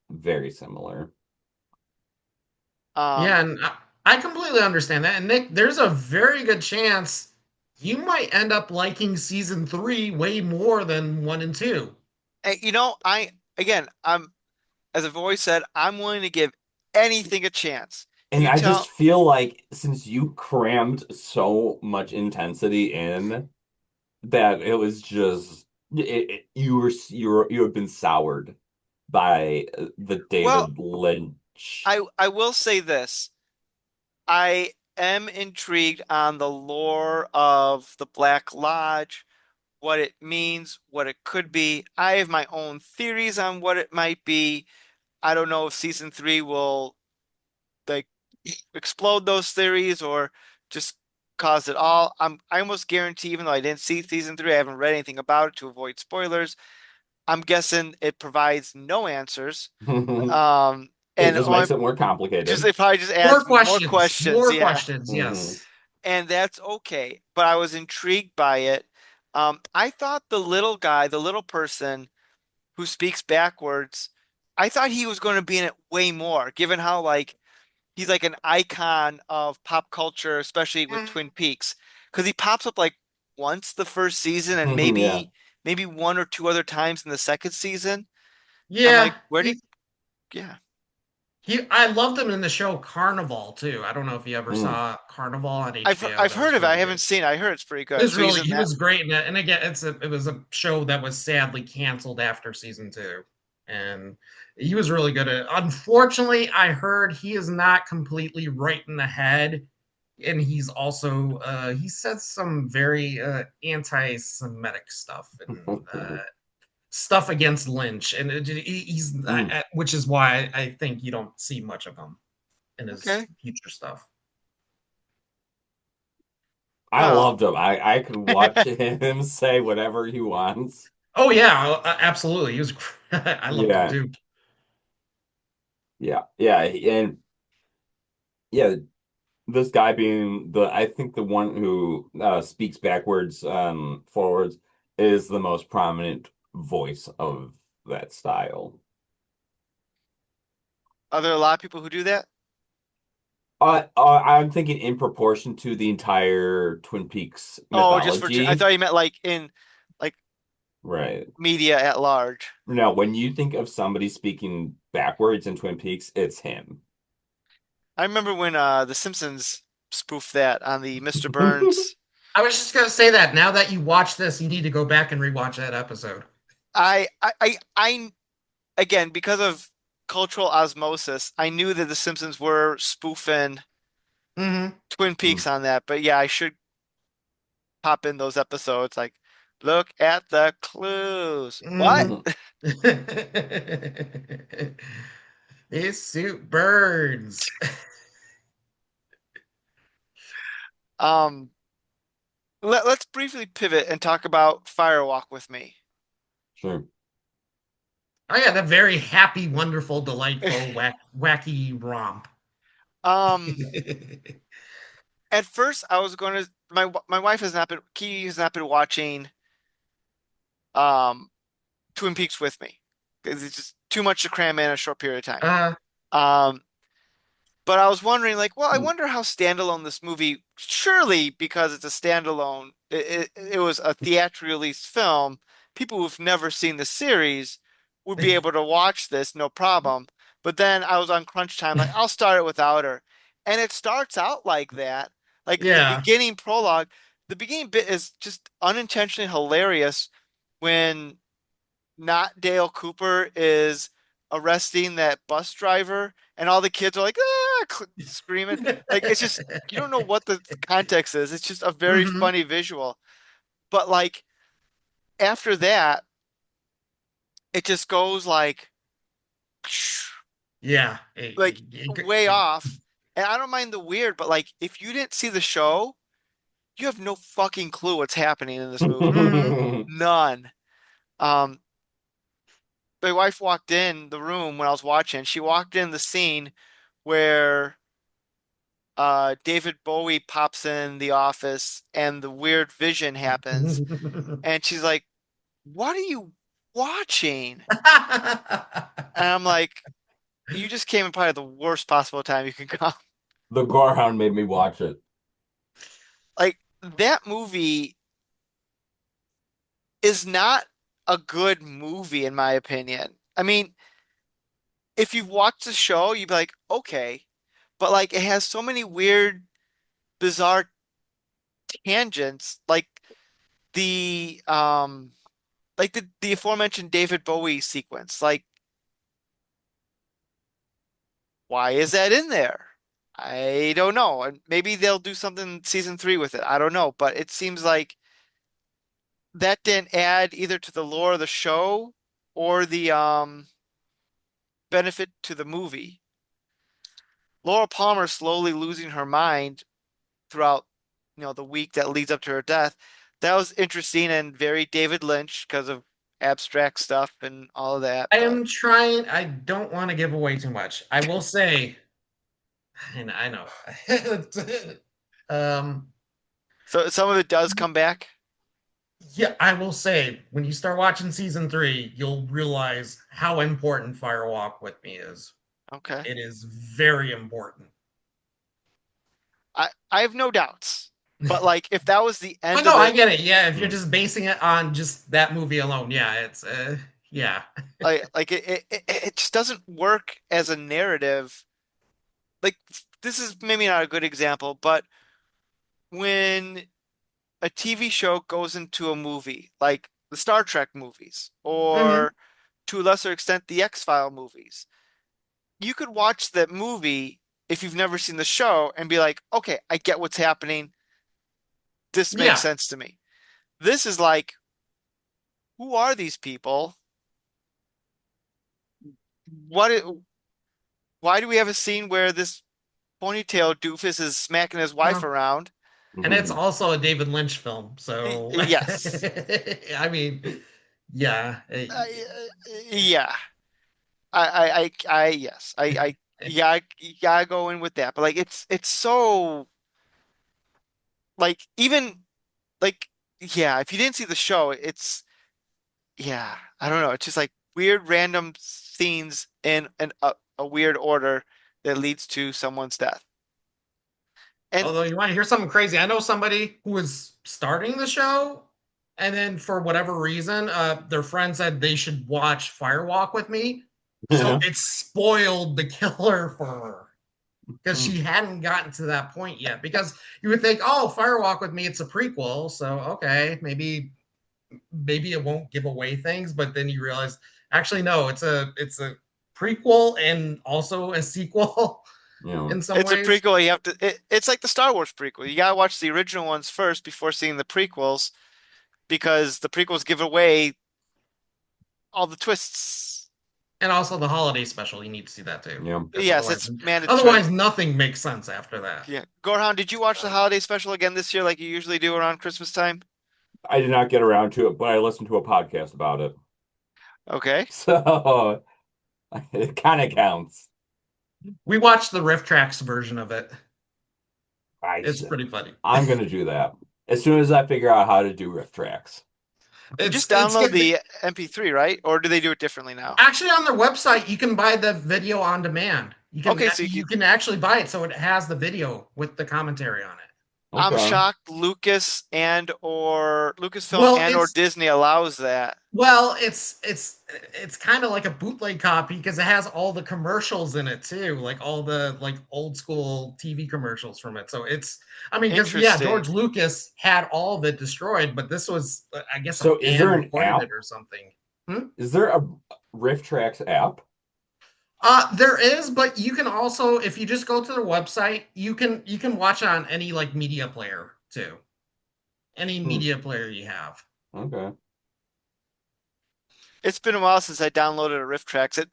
Very similar. Yeah, Um, and I completely understand that. And Nick, there's a very good chance you might end up liking season three way more than one and two. you know, I again, I'm as I've always said, I'm willing to give anything a chance. And You I just tell, feel like since you crammed so much intensity in, that it was just you have been soured by the well, David Lynch. I will say this. I am intrigued on the lore of the Black Lodge, what it means, what it could be. I have my own theories on what it might be. I don't know if season three will like explode those theories or just cause it all. I almost guarantee, even though I didn't see season three, I haven't read anything about it to avoid spoilers. I'm guessing it provides no answers. It Um, and just makes only it more just complicated. it probably just More adds more questions, questions. more Yeah. questions. Hmm. Yes. And that's okay. But I was intrigued by it. I thought the little guy, the little person who speaks backwards, I thought he was going to be in it way more, given how like he's like an icon of pop culture, especially with Twin Peaks, because he pops up like once the first season and Yeah. maybe one or two other times in the second season. I'm Yeah, like, where did he yeah. I loved him in the show Carnival too. I don't know if you ever Mm. saw Carnival on HBO. I've That heard was of it. I really haven't good. seen it. I heard it's pretty It good. was So he's really in he that. was great in it. And again, it was a show that was sadly canceled after season two. And he was really good at it. Unfortunately, I heard he is not completely right in the head. And he's also he said some very anti-Semitic stuff and stuff against Lynch, and he's Mm. which is why I think you don't see much of him in his Okay. future stuff. I Well, loved him. I could watch him say whatever he wants. Oh yeah, absolutely. He was. I loved him Yeah. too. Yeah. And yeah, this guy being I think the one who speaks backwards, forwards is the most prominent voice of that style. are there a lot of people who do that? I'm thinking in proportion to the entire Twin Peaks Oh, just I mythology. thought you meant like in like Right. media at large. Now, when you think of somebody speaking backwards in Twin Peaks, it's him. I remember when The Simpsons spoofed that on the Mr. Burns. I was just gonna say that now that you watch this, you need to go back and rewatch that episode. I again because of cultural osmosis, I knew that The Simpsons were spoofing Hmm. Twin Peaks on that. But yeah, I should pop in those episodes. Like, look at the clues. What? Hmm. His suit burns. Um, let's briefly pivot and talk about Firewalk with Me. Sure. I got a very happy, wonderful, delightful, wacky romp. Um, at first I was going to my wife has not been Key has not been watching um Twin Peaks with me because it's just too much to cram in a short period of time. uh, Um, but I was wondering, like, well, I Hmm. wonder how standalone this movie. Surely, because it's a standalone, it was a theatrically released film. People who've never seen the series would be able to watch this, no problem. But then I was on crunch time, like I'll start it without her. And it starts out like that. Like the Yeah. beginning prologue, the beginning bit is just unintentionally hilarious when not Dale Cooper is arresting that bus driver and all the kids are like screaming. Like it's just you don't know what the context is. It's just a very Hmm. funny visual. But like after that, it just goes Yeah. like way off. And I don't mind the weird, but like if you didn't see the show, you have no fucking clue what's happening in this movie. Mhm. None. Um, my wife walked in the room when I was watching. She walked in the scene where David Bowie pops in the office and the weird vision happens, and she's like, "What are you watching?" And I'm like, "You just came in probably the worst possible time you can come." The Gorehound made me watch it. Like that movie is not a good movie in my opinion. I mean, if you've watched the show, you'd be like, okay, but like it has so many weird, bizarre tangents, the um, like the aforementioned David Bowie sequence. Like, why is that in there? I don't know. And maybe they'll do something in season three with it. I don't know, but it seems like that didn't add either to the lore of the show or the benefit to the movie. Laura Palmer slowly losing her mind throughout, the week that leads up to her death. That was interesting and very David Lynch because of abstract stuff and all of that. I But am trying. I don't want to give away too much. I will say, and I know. um, so some of it does come back. yeah, I will say, when you start watching season three, you'll realize how important Fire Walk with Me is. Okay. It is very important. I have no doubts. But like if that was the Oh end of no, I the get it. Yeah, if you're Mm. just basing it on just that movie alone, yeah, it's yeah. like it just doesn't work as a narrative. Like this is maybe not a good example, but when a TV show goes into a movie, like the Star Trek movies, Hmm. or to a lesser extent, the X-File movies. You could watch that movie if you've never seen the show and be like, okay, I get what's happening. This makes Yeah. sense to me. This is like, who are these people? What? Why do we have a scene where this ponytail doofus is smacking his wife Well, around? and it's Mhm. also a David Lynch film, so Yes. I mean, yeah. Yeah. Yes. Yeah, you gotta go in with that. But like, it's so like even like yeah. If you didn't see the show, yeah. I don't know. It's just like weird random scenes in a weird order that leads to someone's death. And Although you want to hear something crazy, I know somebody who was starting the show, and then for whatever reason, their friend said they should watch Firewalk with me. So Yeah. it spoiled the killer for her because Mm. she hadn't gotten to that point yet. Because you would think, oh, Firewalk with Me, it's a prequel, so okay, maybe it won't give away things, but then you realize actually no, it's a prequel and also a sequel Yeah. in some it's a ways. prequel. You have to. It's like the Star Wars prequel. You gotta watch the original ones first before seeing the prequels because the prequels give away all the twists. And also the holiday special, you need to see that too. Yeah. Because Yes, otherwise it's mandatory. otherwise nothing makes sense after that. Yeah. Gorhan, did you watch the holiday special again this year like you usually do around Christmas time? I did not get around to it, but I listened to a podcast about it. Okay. So it kind of counts. We watched the Riff Tracks version of it. I, It's pretty funny. I'm gonna do that as soon as I figure out how to do riff tracks. You just It's download good. the MP3, right? Or do they do it differently now? Actually, on their website, you can buy the video on demand. Okay, so You can actually buy it so it has the video with the commentary on it. I'm Okay. shocked Lucas and or Lucasfilm Well, and or it's Disney allows that. well, it's kind of like a bootleg copy because it has all the commercials in it too, like all the like old school TV commercials from it. So it's, I mean, because yeah, George Interesting. Lucas had all of it destroyed, but this was, I guess, a So is fan there an recorded app? it or something. Hmm? Is there a Rift Tracks app? There is, but you can also, if you just go to their website, you can watch on any like media player too, any Hmm. media player you have. Okay. It's been a while since I downloaded a Rift Tracks. It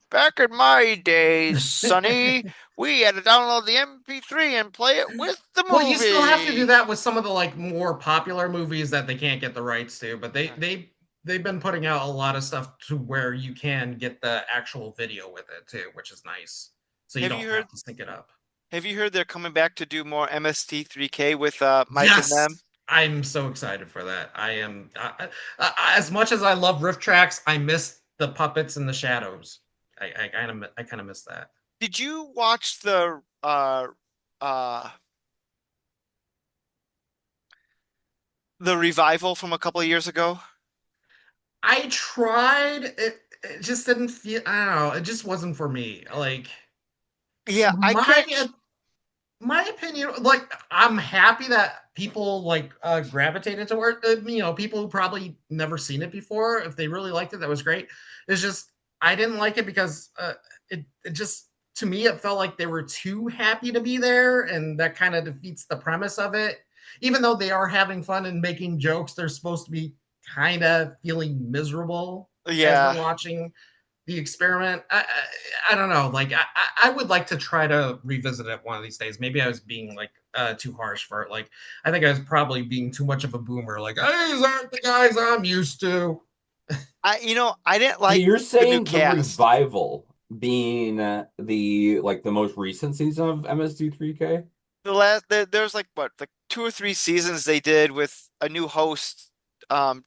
back in my days, Sonny, we had to download the MP3 and play it with the Well, you still have to do movie. that with some of the like more popular movies that they can't get the rights to, but Uh, they've been putting out a lot of stuff to where you can get the actual video with it too, which is nice. So you Have don't you have heard to sync it up. have you heard they're coming back to do more MST3K with Mike and Yes, them? I'm so excited for that. I am as much as I love Rift Tracks, I miss the puppets and the shadows. I kind of miss that. Did you watch uh the revival from a couple of years ago? I tried it. It just didn't feel. I don't know. It just wasn't for me. Like Yeah, I couldn't. my opinion, like I'm happy that people like gravitated toward people who probably never seen it before. If they really liked it, that was great. It's just I didn't like it because it just, to me, it felt like they were too happy to be there, and that kind of defeats the premise of it. Even though they are having fun and making jokes, they're supposed to be kind of feeling miserable as they're Yeah, watching the experiment. I don't know. Like I would like to try to revisit it one of these days. Maybe I was being like too harsh for it. Like I think I was probably being too much of a boomer. Like these aren't the guys I'm used to. I didn't So like you're the new saying the cast. revival being the like the most recent season of MST3K? There's like what, like two or three seasons they did with a new host,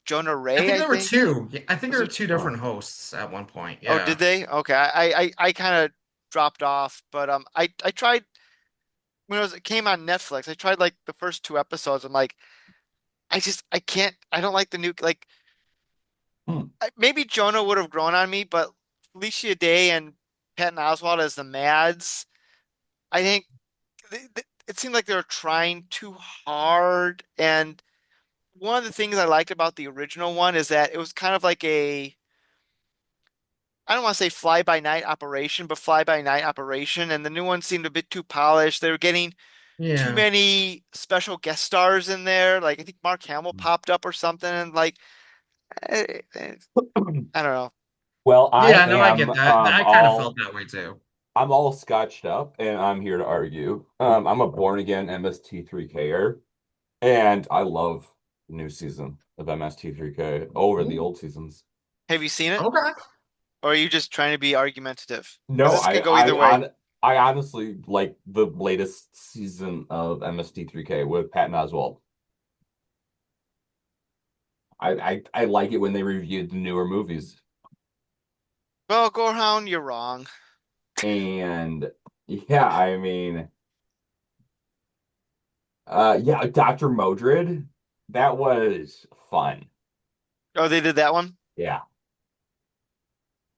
Jonah I Ray, think I there were think. two. Yeah, I think Was there were there? two Oh. different hosts at one point. Oh, did Yeah. they? Okay, I kind of dropped off, but I tried when it came on Netflix. I tried like the first two episodes. I'm like, I can't. I don't like the new like. Hmm. Maybe Jonah would have grown on me, but Felicia Day and Patton Oswalt as the Mads, I think it seemed like they were trying too hard. And one of the things I liked about the original one is that it was kind of like I don't want to say fly by night operation, but fly by night operation. And the new one seemed a bit too polished. They were getting too Yeah. many special guest stars in there. Like I think Mark Hamill popped up or something. And like, I don't know. Well, Yeah, no, I get that. I kind of felt all that way too. I'm all scotched up and I'm here to argue. I'm a born again MST3Ker and I love the new season of MST3K over the Ooh, old seasons. Have you seen it? okay. Or are you just trying to be argumentative? Because No, this could go either way. I honestly like the latest season of MST3K with Patton Oswalt. I like it when they reviewed the newer movies. Well, Gorehound, you're wrong. And yeah, I mean, yeah, Dr. Modred, that was fun. Oh, they did that one? Yeah.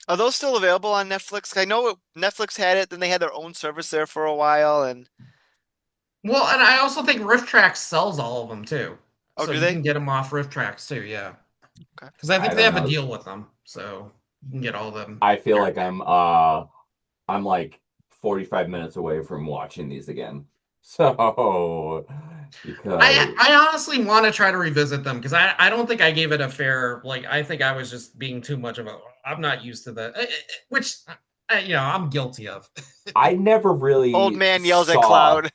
Are those still available on Netflix? I know Netflix had it, then they had their own service there for a while, and Well, and I also think Rift Tracks sells all of them too, oh, so do you they? can get them off Rift Tracks too. Yeah, Okay. because I think I they don't have a know. deal with them, so you can get all of them I feel there. like I'm like 45 minutes away from watching these again. So I because I honestly want to try to revisit them because I don't think I gave it a fair, like, I think I was just being too much of a, I'm not used to the which I'm guilty of. I never Old really man yells at saw cloud.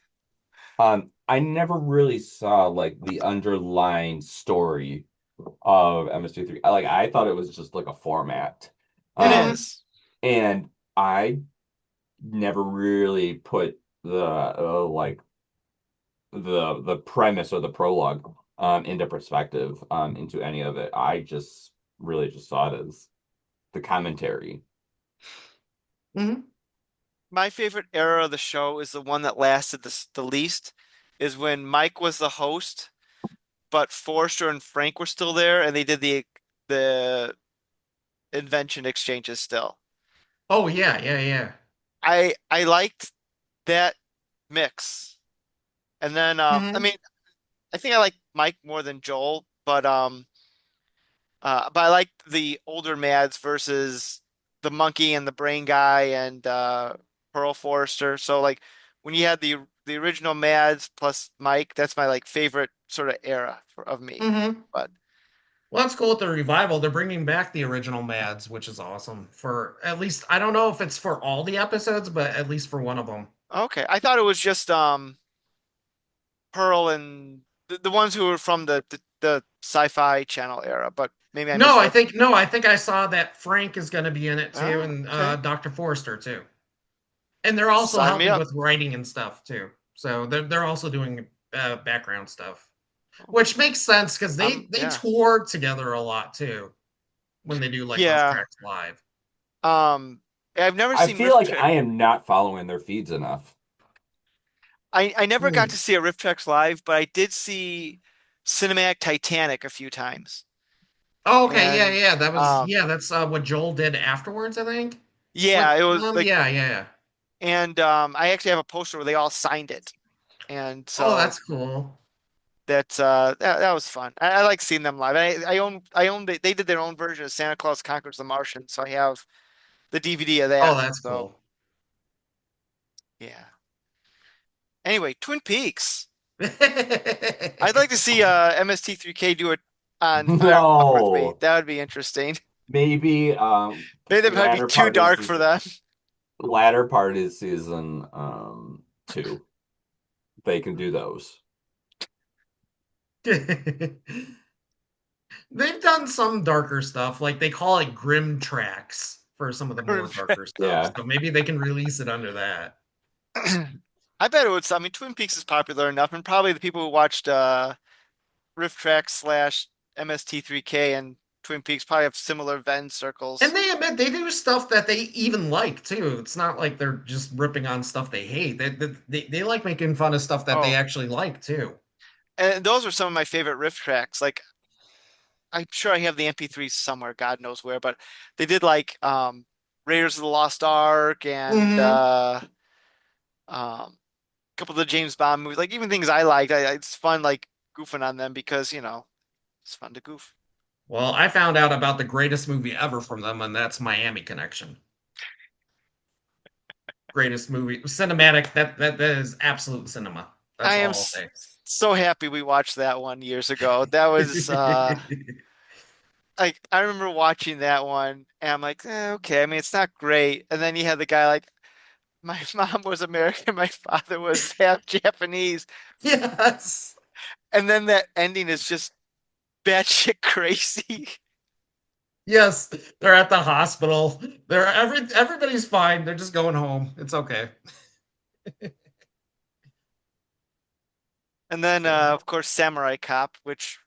I never really saw like the underlying story of MS-23. Like I thought it was just like a format. It Um Hmm. is. and I never really put the like the premise or the prologue into perspective into any of it. I just really just saw it as the commentary. Hmm. My favorite era of the show is the one that lasted the least. is when Mike was the host, but Forrester and Frank were still there, and they did the invention exchanges still. Oh yeah, yeah, yeah. I liked that mix. And then I Hmm. mean, I think I like Mike more than Joel, but I like the older Mads versus the monkey and the brain guy and Pearl Forrester. So like when you had the original Mads plus Mike, that's my like favorite sort of era of me. Hmm. But Well, that's cool with the revival. They're bringing back the original Mads, which is awesome. For at least, I don't know if it's for all the episodes, but at least for one of them. okay, I thought it was just Pearl and the ones who were from the Sci-Fi Channel era, but maybe I No, misread. I think I saw that Frank is going to be in it too, Oh, and okay. Dr. Forrester too. And they're also Sign me helping up. with writing and stuff too. So they're also doing background stuff, which makes sense because they Yeah. tour together a lot too when they do like Riff Yeah. Tracks live. Um, I've never I seen feel Rift like Track. I am not following their feeds enough. I never got to Hmm. see a Rift Tracks live, but I did see Cinematic Titanic a few times. Oh, okay, yeah, And yeah, that's what Joel did afterwards, I think. With yeah, it was like yeah, yeah, yeah. and I actually have a poster where they all signed it. And Oh, so that's cool. that was fun. I like seeing them live. I own they did their own version of Santa Claus Conquers the Martian, so I have the DVD of Oh, that. that's So cool. yeah. Anyway, Twin Peaks. I'd like to see MST3K do it on Fire Walk with Me. No, That would be interesting. maybe Maybe that might be latter too part of dark for season them. latter part is season two. They can do those. They've done some darker stuff, like they call it Grim Tracks for some of the more darker stuff. Yeah. So maybe they can release it under that. I bet it would. I mean, Twin Peaks is popular enough, and probably the people who watched Riff Trax slash MST3K and Twin Peaks probably have similar Venn And circles. they admit they do stuff that they even like too. It's not like they're just ripping on stuff they hate. They like making fun of stuff that they Oh, actually like too. and those are some of my favorite riff tracks. Like I'm sure I have the MP3 somewhere, God knows where, but they did like Raiders of the Lost Ark and Hmm. a couple of the James Bond movies, like even things I like. It's fun like goofing on them because, it's fun to goof. Well, I found out about the greatest movie ever from them, and that's Miami Connection. Greatest movie, cinematic. That is absolute cinema. I That's am all I'll say. so happy we watched that one years ago. That was I remember watching that one and I'm like, okay. I mean, it's not great. And then you had the guy like, my mom was American, my father was half Japanese. Yes. And then that ending is just batshit crazy. Yes, they're at the hospital. Everybody's fine. They're just going home. It's okay. And then Yeah. of course Samurai Cop, which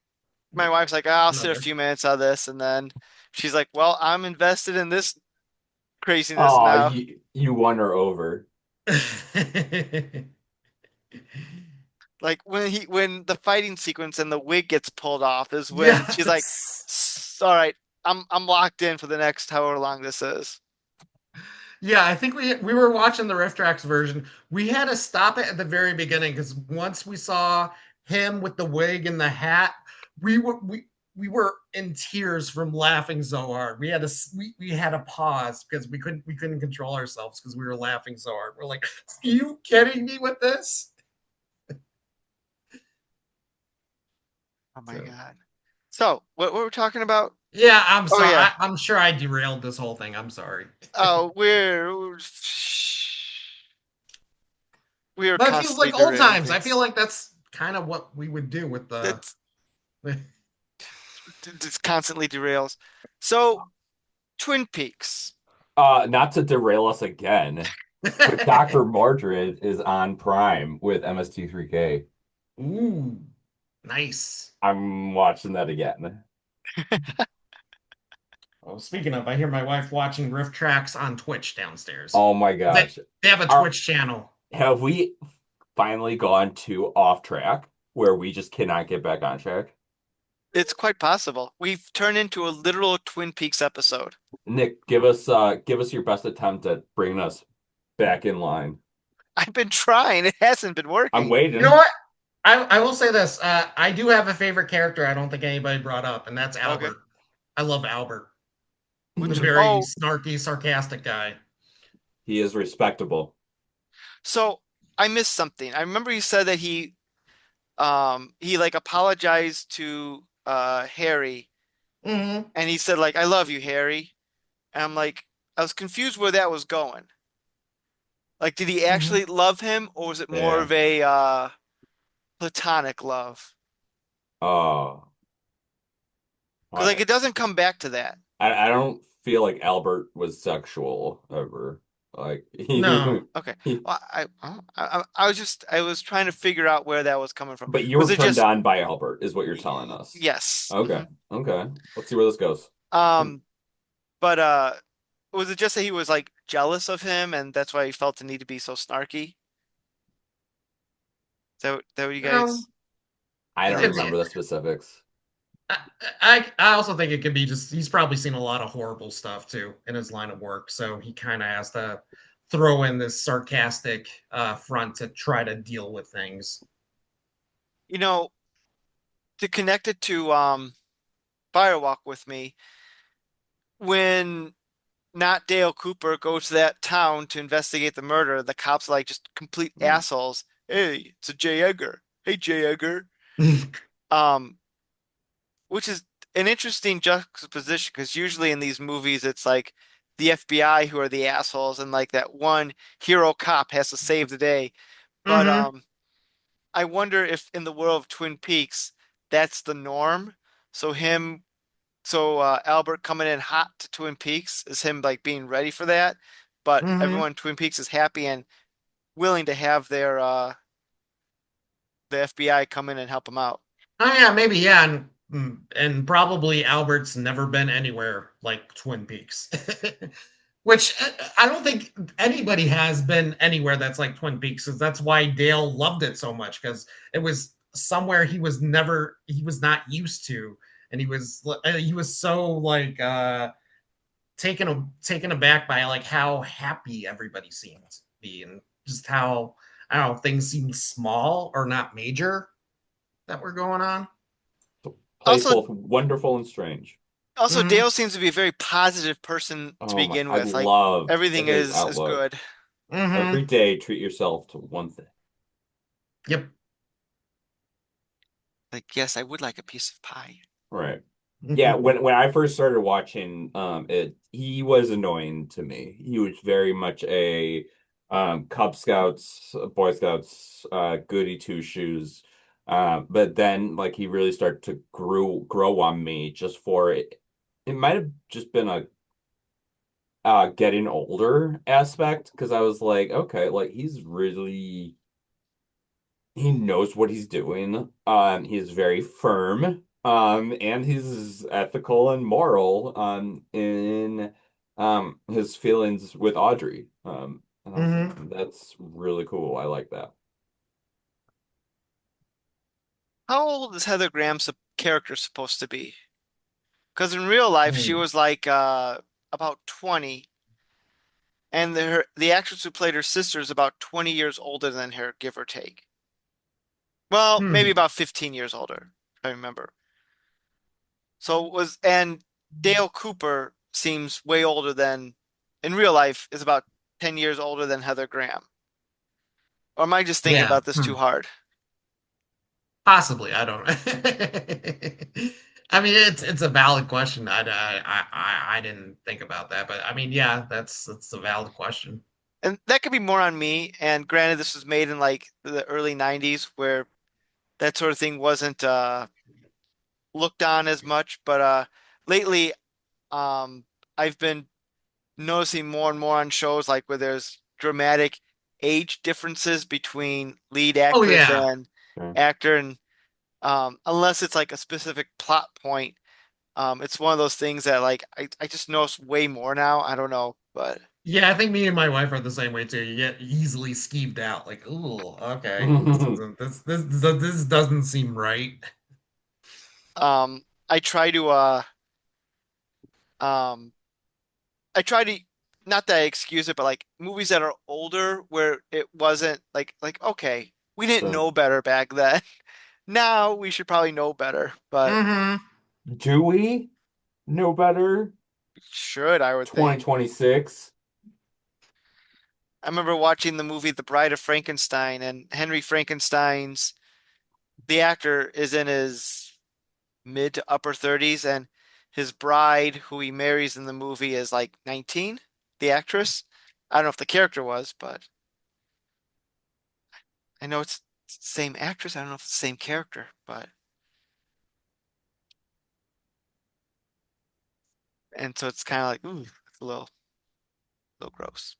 my wife's like, I'll sit a Another. few minutes of this, and then she's like, well, I'm invested in this craziness Oh, now. you won her over. Like when the fighting sequence and the wig gets pulled off is when she's like, Yes. All right, I'm locked in for the next however long this is." Yeah, I think we were watching the Rift Tracks version. We had to stop it at the very beginning because once we saw him with the wig and the hat, we were in tears from laughing so hard. We had to pause because we couldn't control ourselves because we were laughing so hard. We're like, "Are you kidding me with this?" Oh my So God. So what we're talking about? yeah, I'm Oh sorry. yeah. I'm sure I derailed this whole thing. I'm sorry. Oh, we're But it feels constantly like old derailing times. I feel things. like that's kind of what we would do with the. That's just constantly derails. So Twin Peaks. Not to derail us again, but Dr. Mordred is on Prime with MST3K. Ooh, nice. I'm watching that again. Well, speaking of, I hear my wife watching Riff Tracks on Twitch downstairs. Oh my They gosh. they have a Are Twitch channel. have we finally gone too off track where we just cannot get back on track? It's quite possible. We've turned into a literal Twin Peaks episode. Nick, give us your best attempt at bringing us back in line. I've been trying. It hasn't been I'm working. You know waiting. what? I will say this. I do have a favorite character I don't think anybody brought up, and that's Okay. Albert. I love Albert, the Which, very oh, snarky, sarcastic guy. He is respectable. so I missed something. I remember you said that he like apologized to Harry Hmm. and he said like I love you, Harry. And I'm like I was confused where that was going. Like did he Hmm. actually love him or was it more Yeah. of a platonic love? Oh, Because like I, it doesn't come back to that. I don't feel like Albert was sexual ever. Like No. Okay. he, Well, I was just I was trying to figure out where that was coming from. but you Was were it turned just on by Albert, is what you're telling us. yes. Okay. Okay. Let's see where this goes. Um, but was it just that he was like jealous of him and that's why he felt the need to be so snarky? That what you No. guys I don't It's remember the specifics. I also think it could be just he's probably seen a lot of horrible stuff too in his line of work, so he kind of has to throw in this sarcastic front to try to deal with things. you know, to connect it to Firewalk with me, when not Dale Cooper goes to that town to investigate the murder, the cops are like just complete Mm. assholes. Hey, it's a J. Edgar. Hey, J. Edgar. Um, which is an interesting juxtaposition because usually in these movies it's like the FBI who are the assholes and like that one hero cop has to save the day. But Hmm. I wonder if in the world of Twin Peaks that's the norm. So him Albert coming in hot to Twin Peaks is him like being ready for that. But Hmm. everyone in Twin Peaks is happy and willing to have the FBI come in and help them out. Oh yeah, maybe yeah, and probably Albert's never been anywhere like Twin Peaks, which I don't think anybody has been anywhere that's like Twin Peaks. 'Cause that's why Dale loved it so much because it was somewhere he was not used to, and he was so like taken aback by like how happy everybody seemed to be, and just how I don't know things seemed small or not major that were going on. Place Also, both wonderful and strange. Dale Hmm. seems to be a very positive person to Oh my, begin I with. Like love everything his is outlook. good. Every Hmm. day, treat yourself to one thing. Yep. Like yes, I would like a piece of pie. Right. Yeah, when I first started watching it, he was annoying to me. He was very much a Cub Scouts, Boy Scouts, goody two shoes. But then like he really started to grow on me just for it. It might have just been a getting older aspect because I was like, okay, like he's really he knows what he's doing. He's very firm. And he's ethical and moral in his feelings with Audrey. And I was like, Hmm. that's really cool. I like that. How old is Heather Graham's character supposed to be? Because in real life she Hmm. was like about 20, and the actress who played her sister is about 20 years older than her, give or take. Well, maybe Hmm. about 15 years older, if I remember. So and Dale Cooper seems way older than in real life is about 10 years older than Heather Graham. Or am I just thinking Yeah. about this too hard? Possibly. I don't know. I mean, it's a valid question. I didn't think about that, but I mean, yeah, that's a valid question. And that could be more on me. And granted, this was made in like the early 90s where that sort of thing wasn't looked on as much. But lately, um, I've been noticing more and more on shows like where there's dramatic age differences between lead Oh actress yeah. and Okay. actor, and unless it's like a specific plot point, it's one of those things that like I just notice way more now. I don't know, but Yeah, I think me and my wife are the same way too. You get easily skeeved out. Like, ooh, okay, this doesn't seem right. I try to um I try to not that I excuse it, but like movies that are older where it wasn't like okay, we didn't So, know better back then. Now we should probably know better, but Hmm. do we know better? should I would think. 2026. I remember watching the movie The Bride of Frankenstein, and Henry Frankenstein's the actor is in his mid to upper 30s, and his bride, who he marries in the movie, is like 19, the actress. I don't know if the character was, but I know it's the same actress. I don't know if it's the same character, but and so it's kind of like, ooh, it's a little gross.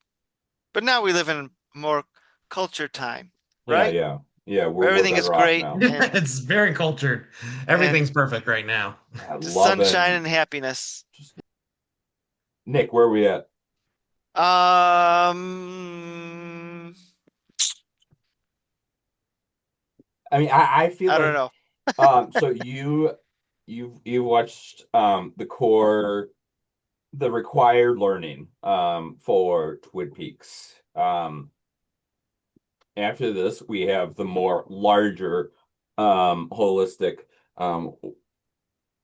But now we live in a more cultured time, Yeah, right? yeah. Yeah, Where we're everything is better off great now. It's very cultured. and Everything's perfect right now. I love it. sunshine and happiness. Just Nick, where are we at? Um, I mean, I feel I don't like know. so you've watched the required learning for Twin Peaks. After this, we have the more larger holistic um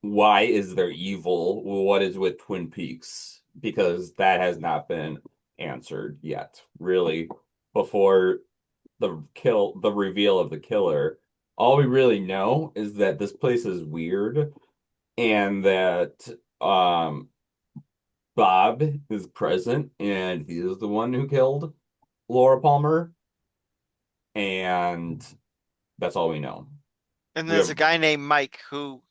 why is there evil? What is with Twin Peaks? Because that has not been answered yet. Really, before the reveal of the killer, all we really know is that this place is weird and that Bob is present and he is the one who killed Laura Palmer, and that's all we know. And We there's have a guy named Mike who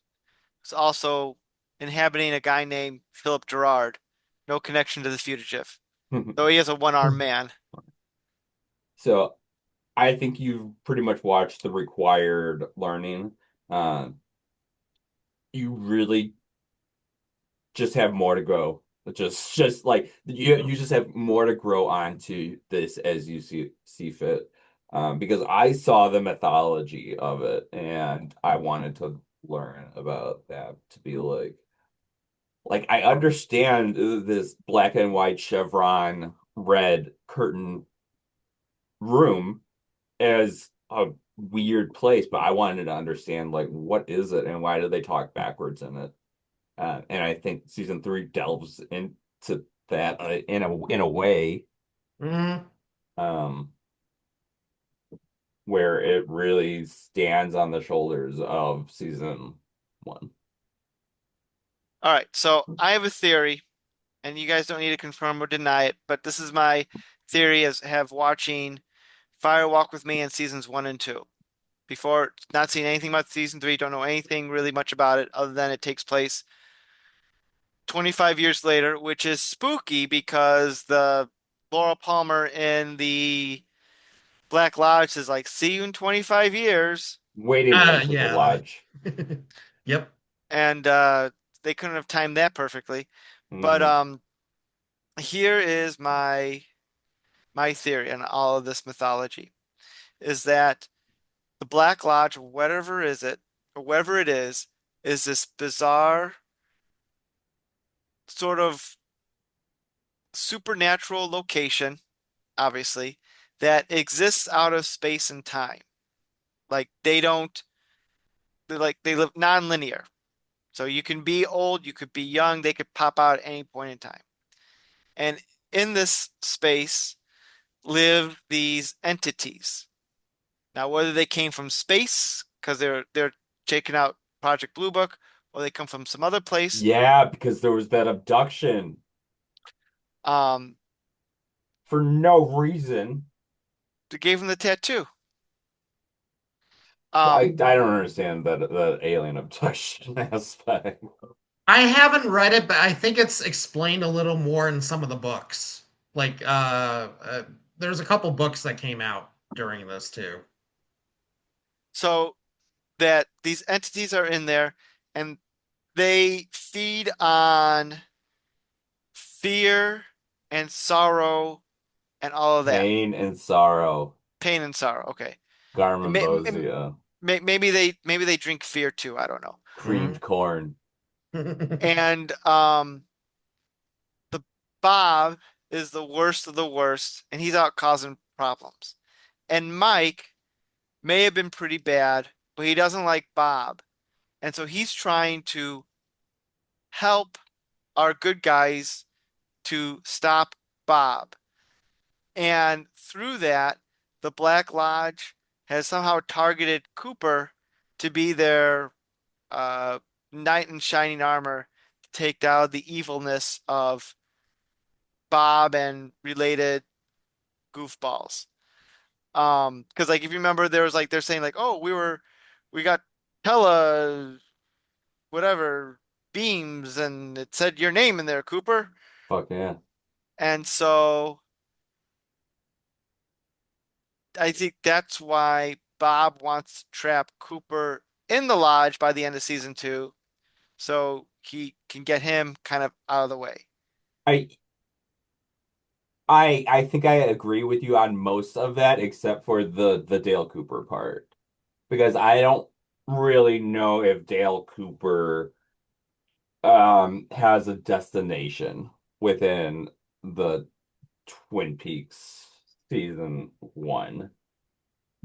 is also inhabiting a guy named Philip Gerard. No connection to the fugitive, though he is a one-armed man. so I think you've pretty much watched the required learning. Uh, you really just have more to grow. Just like you just have more to grow onto this as you see fit. Because I saw the mythology of it and I wanted to learn about that to be like I understand this black and white chevron red curtain room as a weird place, but I wanted to understand like what is it and why do they talk backwards in it? And I think season three delves into that in a way Hmm. um, where it really stands on the shoulders of season one. All right, so I have a theory, and you guys don't need to confirm or deny it, but this is my theory as have watching Fire Walk with Me in seasons one and two. Before not seeing anything about season three, don't know anything really much about it other than it takes place 25 years later, which is spooky because the Laura Palmer in the Black Lodge is like, see you in 25 years. Waiting rooms at the Yeah. lodge. Yep. And they couldn't have timed that perfectly. But Hmm. here is my theory on all of this mythology is that the Black Lodge, whatever is it, or whatever it is this bizarre sort of supernatural location, obviously, that exists out of space and time. Like they live non-linear. So you can be old, you could be young, they could pop out at any point in time. And in this space live these entities. Now, whether they came from space because they're checking out Project Blue Book, or they come from some other place, Yeah, because there was that abduction um, for no reason. they gave them the tattoo. I Um, don't understand that the alien abduction aspect. I haven't read it, but I think it's explained a little more in some of the books. Like, there's a couple books that came out during this too. so that these entities are in there and they feed on fear and sorrow and all of that. Pain and sorrow. Pain and sorrow. Okay. May- m- Garmonbozia. maybe they drink fear too. I don't know. Mhm. Creamed corn. And the Bob is the worst of the worst, and he's out causing problems. And Mike may have been pretty bad, but he doesn't like Bob. And so he's trying to help our good guys to stop Bob. And through that, the Black Lodge has somehow targeted Cooper to be their knight in shining armor to take down the evilness of Bob and related goofballs. Because like if you remember, there was like they're saying like, oh, we got tele whatever beams, and it said your name in there, Cooper. Fuck yeah. And so I think that's why Bob wants to trap Cooper in the lodge by the end of season two, so he can get him kind of out of the way. I I think I agree with you on most of that except for the Dale Cooper part. Because I don't really know if Dale Cooper has a destination within the Twin Peaks season one.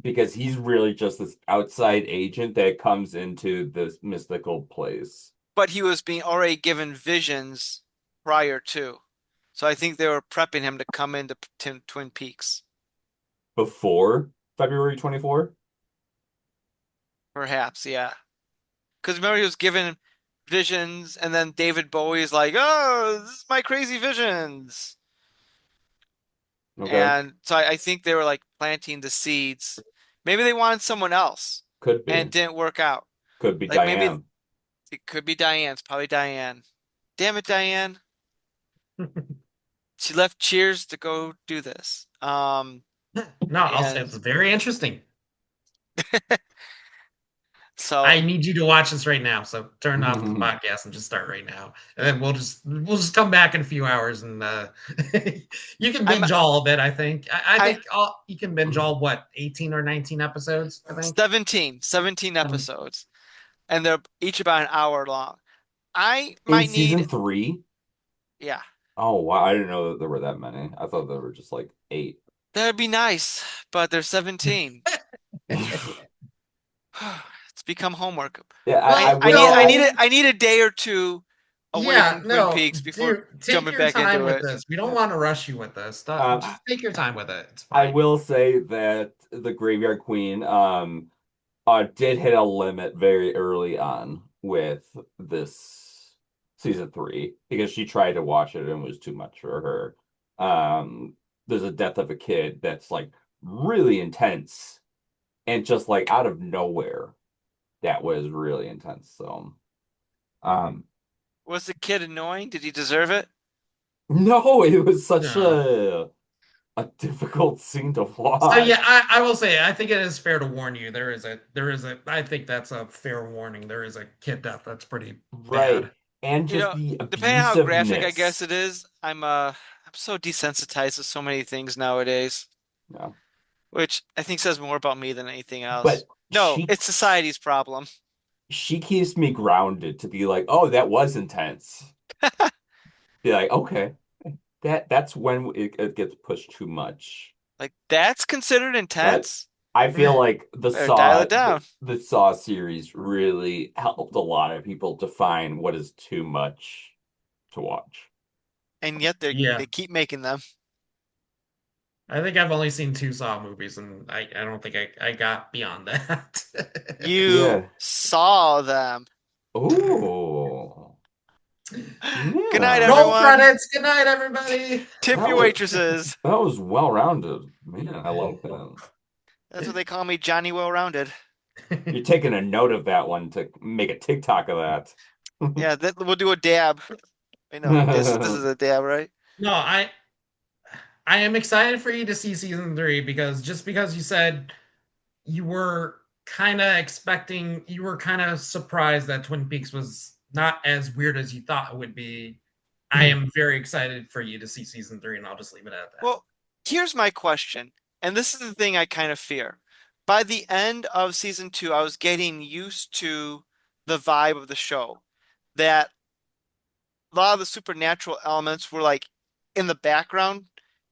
Because he's really just this outside agent that comes into this mystical place But he was being already given visions prior to. So I think they were prepping him to come into Twin Peaks. before February 24th. Perhaps, yeah. Because remember he was given visions, and then David Bowie's like, "Oh, this is my crazy visions." Okay. And so I think they were like planting the seeds. Maybe they wanted someone else, Could and it be. didn't work out. Could be Like maybe Diane. it could be Diane. It's probably Diane. Damn it, Diane. She left Cheers to go do this. No, And it's very interesting. I so need you to watch this right now. So turn off the podcast and just start right now, and then we'll just come back in a few hours and you can I'm binge all of it. I think I I think you can binge all what 18 or 19 episodes. I think 17 um, episodes, and they're each about an hour long. I In might season need, three? yeah, Oh wow, I didn't know that there were that many. I thought there were just like eight. that'd be nice, but they're 17. It's become homework. Yeah, I I well, I will need I no, need I a I need a day or two away yeah, from Twin no, Peaks before dude, take jumping your back time into with it. this. We don't yeah. want to rush you with this. Um Just take your time with it. It's I fine. will say that the Graveyard Queen did hit a limit very early on with this season three because she tried to watch it and it was too much for her. There's a death of a kid that's like really intense and just like out of nowhere that was really intense. So um Was the kid annoying? Did he deserve it? no, it was such No. a difficult scene to So yeah, watch. I will say I think it is fair to warn you. There is a I think that's a fair warning. There is a kid death that's pretty Right. bad. And You just know, the depending on how graphic I guess abusiveness. it is, I'm so desensitized to so many things nowadays, Yeah. which I think says more about me than anything else. But No, it's society's problem. she keeps me grounded to be like, oh, that was intense. Be like, okay, that's when it gets pushed too much. Like that's considered But intense? I feel like the Better dial Saw it down. the Saw series really helped a lot of people define what is too much to watch. And yet Yeah. they keep making them. I think I've only seen two Saw movies and I don't think I got beyond that. You Yeah. saw them. Oh, Good night, yeah. Roll everyone. credits. Good night, everybody. Tip That your was waitresses. that was well rounded. Man, I like that. That's what they call me, Johnny Well-Rounded. You're taking a note of that one to make a TikTok of that. Yeah, we'll do a dab. I know this is a dab, right? No, I am excited for you to see season three because just because you said you were you were kind of surprised that Twin Peaks was not as weird as you thought it would be. I am very excited for you to see season three, and I'll just leave it at that. Well, here's my question, and this is the thing I kind of fear. By the end of season two, I was getting used to the vibe of the show, that a lot of the supernatural elements were like in the background,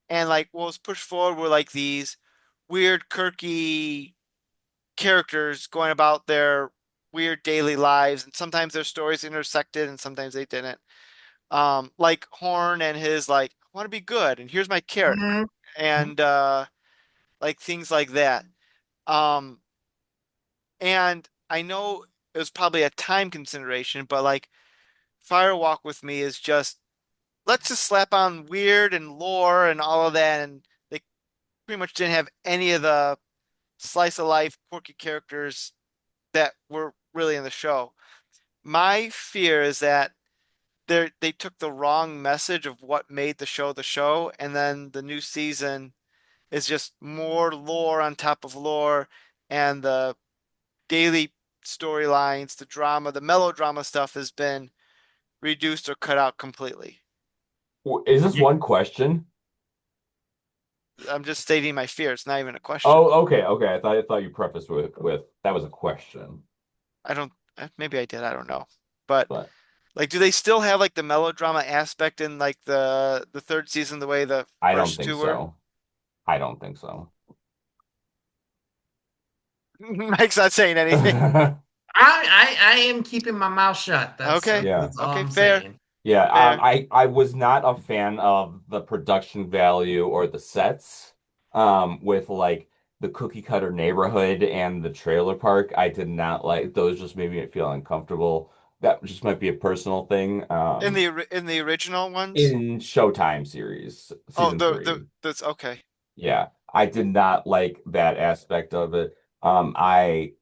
and like what was pushed forward were like these weird, quirky characters going about their weird daily lives, and sometimes their stories intersected and sometimes they didn't. Like Horn and his like, I want to be good, and here's my carrot, Mhm. and like things like that. Um, and I know it was probably a time consideration, but like Firewalk with Me is just let's just slap on weird and lore and all of that, and they pretty much didn't have any of the slice of life quirky characters that were really in the show. My fear is that they took the wrong message of what made the show, and then the new season is just more lore on top of lore, and the daily storylines, the drama, the melodrama stuff has been reduced or cut out completely. Is this You, one question? I'm just stating my fear. It's not even a question. Oh, okay, okay. I thought you prefaced with that was a question, I don't, maybe I did. I don't know. But but like, do they still have like the melodrama aspect in like the third season the way the I don't first think two were? so. I don't think so. Mike's not saying anything. I am keeping my mouth shut. Okay. Yeah. That's all Okay. I'm Fair. saying. Yeah, Fair. I was not a fan of the production value or the sets, with like the cookie cutter neighborhood and the trailer park. I did not like those; just made me feel uncomfortable. That just might be a personal thing. In the original ones? In Showtime series, Oh, season three, that's okay. yeah, I did not like that aspect of it. I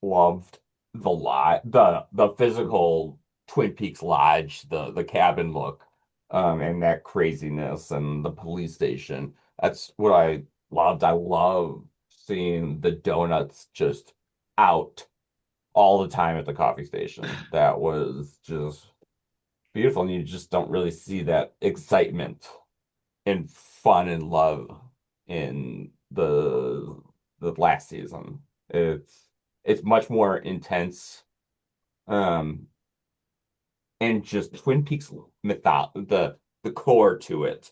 loved the physical Twin Peaks Lodge, the cabin look, and that craziness and the police station. That's what I loved. I love seeing the donuts just out all the time at the coffee station. That was just beautiful, and you just don't really see that excitement and fun and love in the last season. It's much more intense, um, and just Twin Peaks mythos the core to it.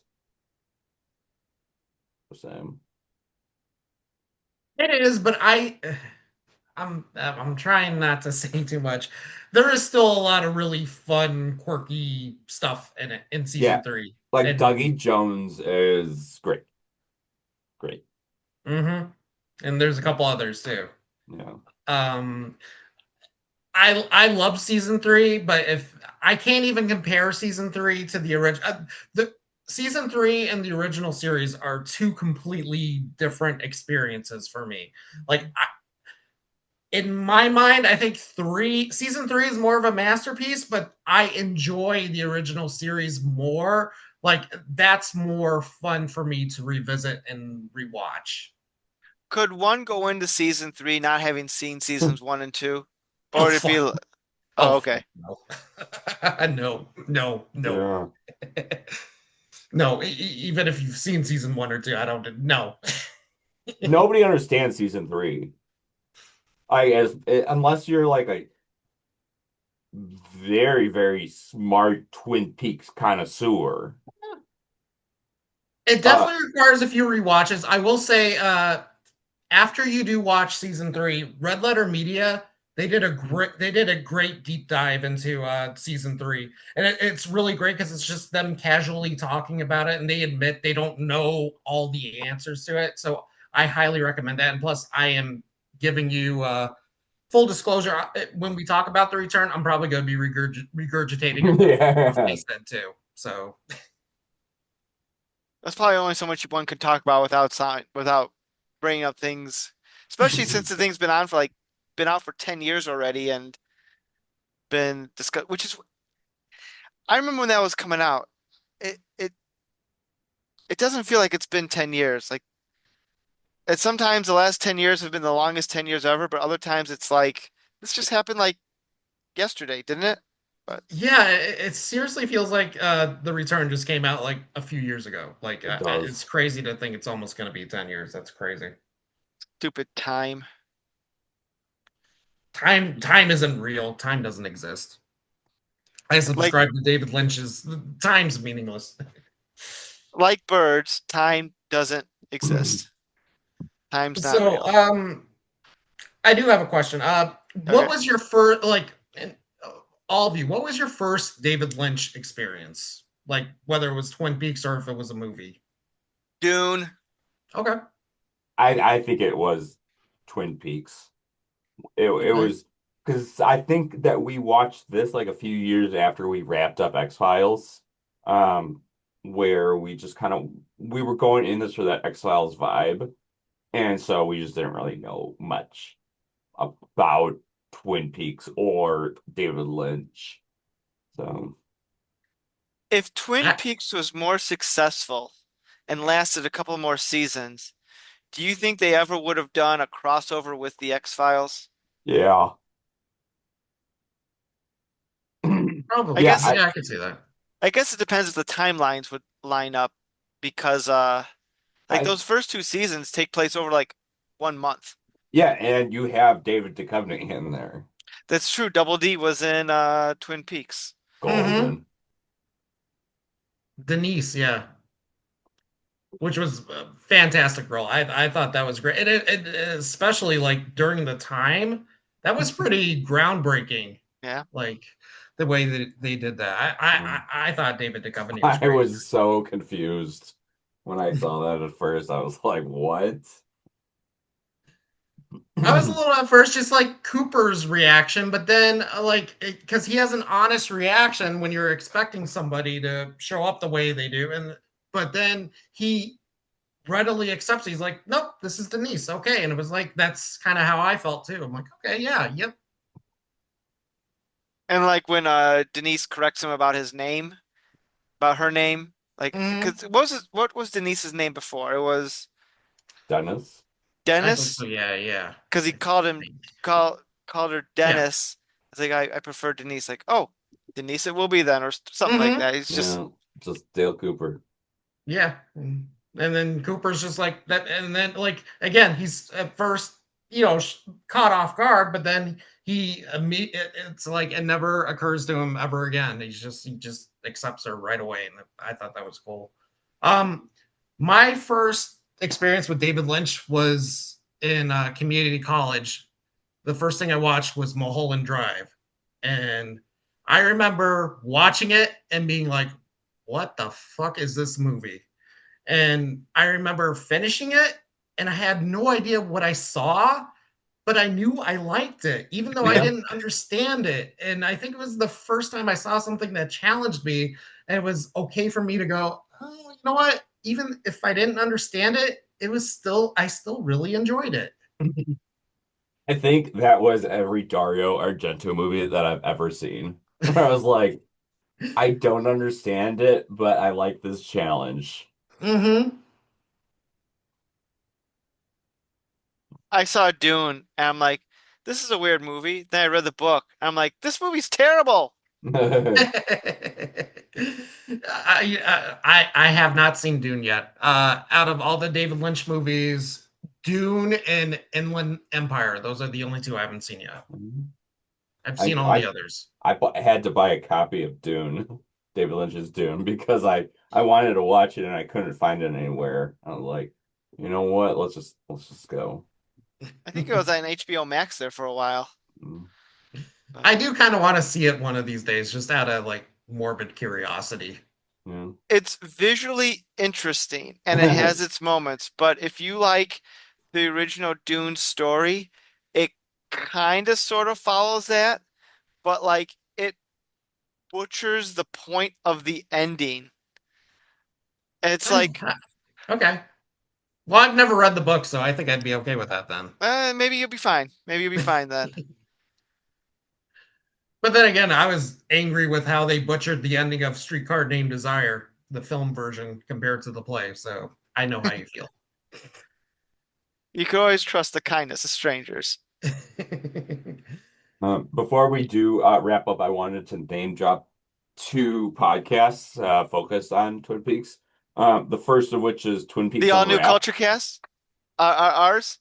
So, It is, but I'm trying not to say too much. There is still a lot of really fun, quirky stuff in it in yeah, season three, like and Dougie Jones is great, great. hmm and there's a couple others too. Yeah. Um, I love season three, but if I can't even compare season three to the original, the season three and the original series are two completely different experiences for me. Like in my mind, I think season three is more of a masterpiece, but I enjoy the original series more. Like that's more fun for me to revisit and rewatch. Could one go into season three not having seen seasons one and two? Or Oh would it be, fuck! oh, Oh okay. fuck! No! No! No! No! Yeah. No! Even if you've seen season one or two, I don't. No. Nobody understands season three. Unless you're like a very, very smart Twin Peaks connoisseur. It Uh, definitely requires a few rewatches. I will say, after you do watch season three, Red Letter Media they did a great deep dive into season three, and it's really great because it's just them casually talking about it, and they admit they don't know all the answers to it. So I highly recommend that. And plus, I am giving you full disclosure when we talk about the return, I'm probably going to be regurgitating stuff they yeah. said too. So That's probably only so much one could talk about without bringing up things, especially since the thing's been out for 10 years already and been discussed, which is, I remember when that was coming out. It doesn't feel like it's been 10 years. Like, it's sometimes the last 10 years have been the longest 10 years ever, but other times it's like this just happened like yesterday, didn't it? But Yeah, it seriously feels like The Return just came out like a few years ago. Like It it's does. crazy to think it's almost going to be 10 years. That's crazy. stupid time. Time isn't real. Time doesn't exist. I Like subscribe to David Lynch's time's meaningless. like birds, time doesn't exist. Time's not So, real. I do have a question. What Okay. was your first like and, all of you, what was your first David Lynch experience? Like whether it was Twin Peaks or if it was a movie. Dune. Okay. I think it was Twin Peaks. It Okay. was because I think that we watched this like a few years after we wrapped up X-Files, um, where we just kind of we were going in this for that X-Files vibe, and so we just didn't really know much about Twin Peaks or David Lynch. So If Twin I, Peaks was more successful and lasted a couple more seasons, do you think they ever would have done a crossover with the X-Files? yeah, I yeah, probably. guess I Yeah, I could see that. I guess it depends if the timelines would line up because like I those first two seasons take place over like 1 month. yeah, and you have David Duchovny in there, That's true. Double D was in Twin Peaks. Mm-hmm. Golden. Denise, yeah, which was a fantastic role. I thought that was great, and especially like during the time, that was pretty groundbreaking. Yeah. Like the way that they did that. I thought David Duchovny was I great. was so confused when I saw that at first. I was like, what? I was a little at first just like Cooper's reaction, but then like because he has an honest reaction when you're expecting somebody to show up the way they do, and but then he readily accepts. He's like, nope, this is Denise. Okay. And it was like, that's kind of how I felt too. I'm like, okay, yeah, yep. And like when Denise corrects him about his name, about her name, like Hmm. because what was Denise's name before? It was Dennis? I think so. Dennis Yeah, yeah. because he I called him think. called her Yeah. Dennis. It's like I prefer Denise. Like, oh, Denise it will be then, or something like Hmm. that. He's just Yeah, just Dale Cooper. Yeah. And then Cooper's just like that. And then, like, again, he's at first, caught off guard, but then it's like it never occurs to him ever again. He just accepts her right away. And I thought that was cool. Um, my first experience with David Lynch was in community college. The first thing I watched was Mulholland Drive. And I remember watching it and being like, what the fuck is this movie? And I remember finishing it and I had no idea what I saw, but I knew I liked it, even though I Yeah. didn't understand it. And I think it was the first time I saw something that challenged me. And it was okay for me to go, oh, you know what? Even if I didn't understand it, I still really enjoyed it. I think that was every Dario Argento movie that I've ever seen. Where I was like, I don't understand it, but I like this challenge. Mm-hmm. I saw Dune and I'm like, this is a weird movie. Then I read the book. I'm like, this movie's terrible. I have not seen Dune yet. Out of all the David Lynch movies, Dune and Inland Empire, those are the only two I haven't seen yet. I've I seen all the I others. had to buy a copy of Dune, David Lynch's Dune, because I wanted to watch it and I couldn't find it anywhere. I was like, you know what? Let's just go. I think it was on HBO Max there for a while. Mm, But I do kind of want to see it one of these days, just out of like morbid curiosity. yeah. it's visually interesting and it has its moments. But if you like the original Dune story, it kind of sort of follows that, but like it butchers the point of the ending. And it's like, Okay. Well, I've never read the book, so I think I'd be okay with that then. maybe you'll be fine. Maybe you'll be fine then. But then again, I was angry with how they butchered the ending of Streetcar Named Desire, the film version, compared to the play. So I know how you feel. You can always trust the kindness of strangers. Before we do wrap up, I wanted to name drop two podcasts focused on Twin Peaks. The first of which is Twin The Peaks all new Unwrapped. Culture Cast, ours.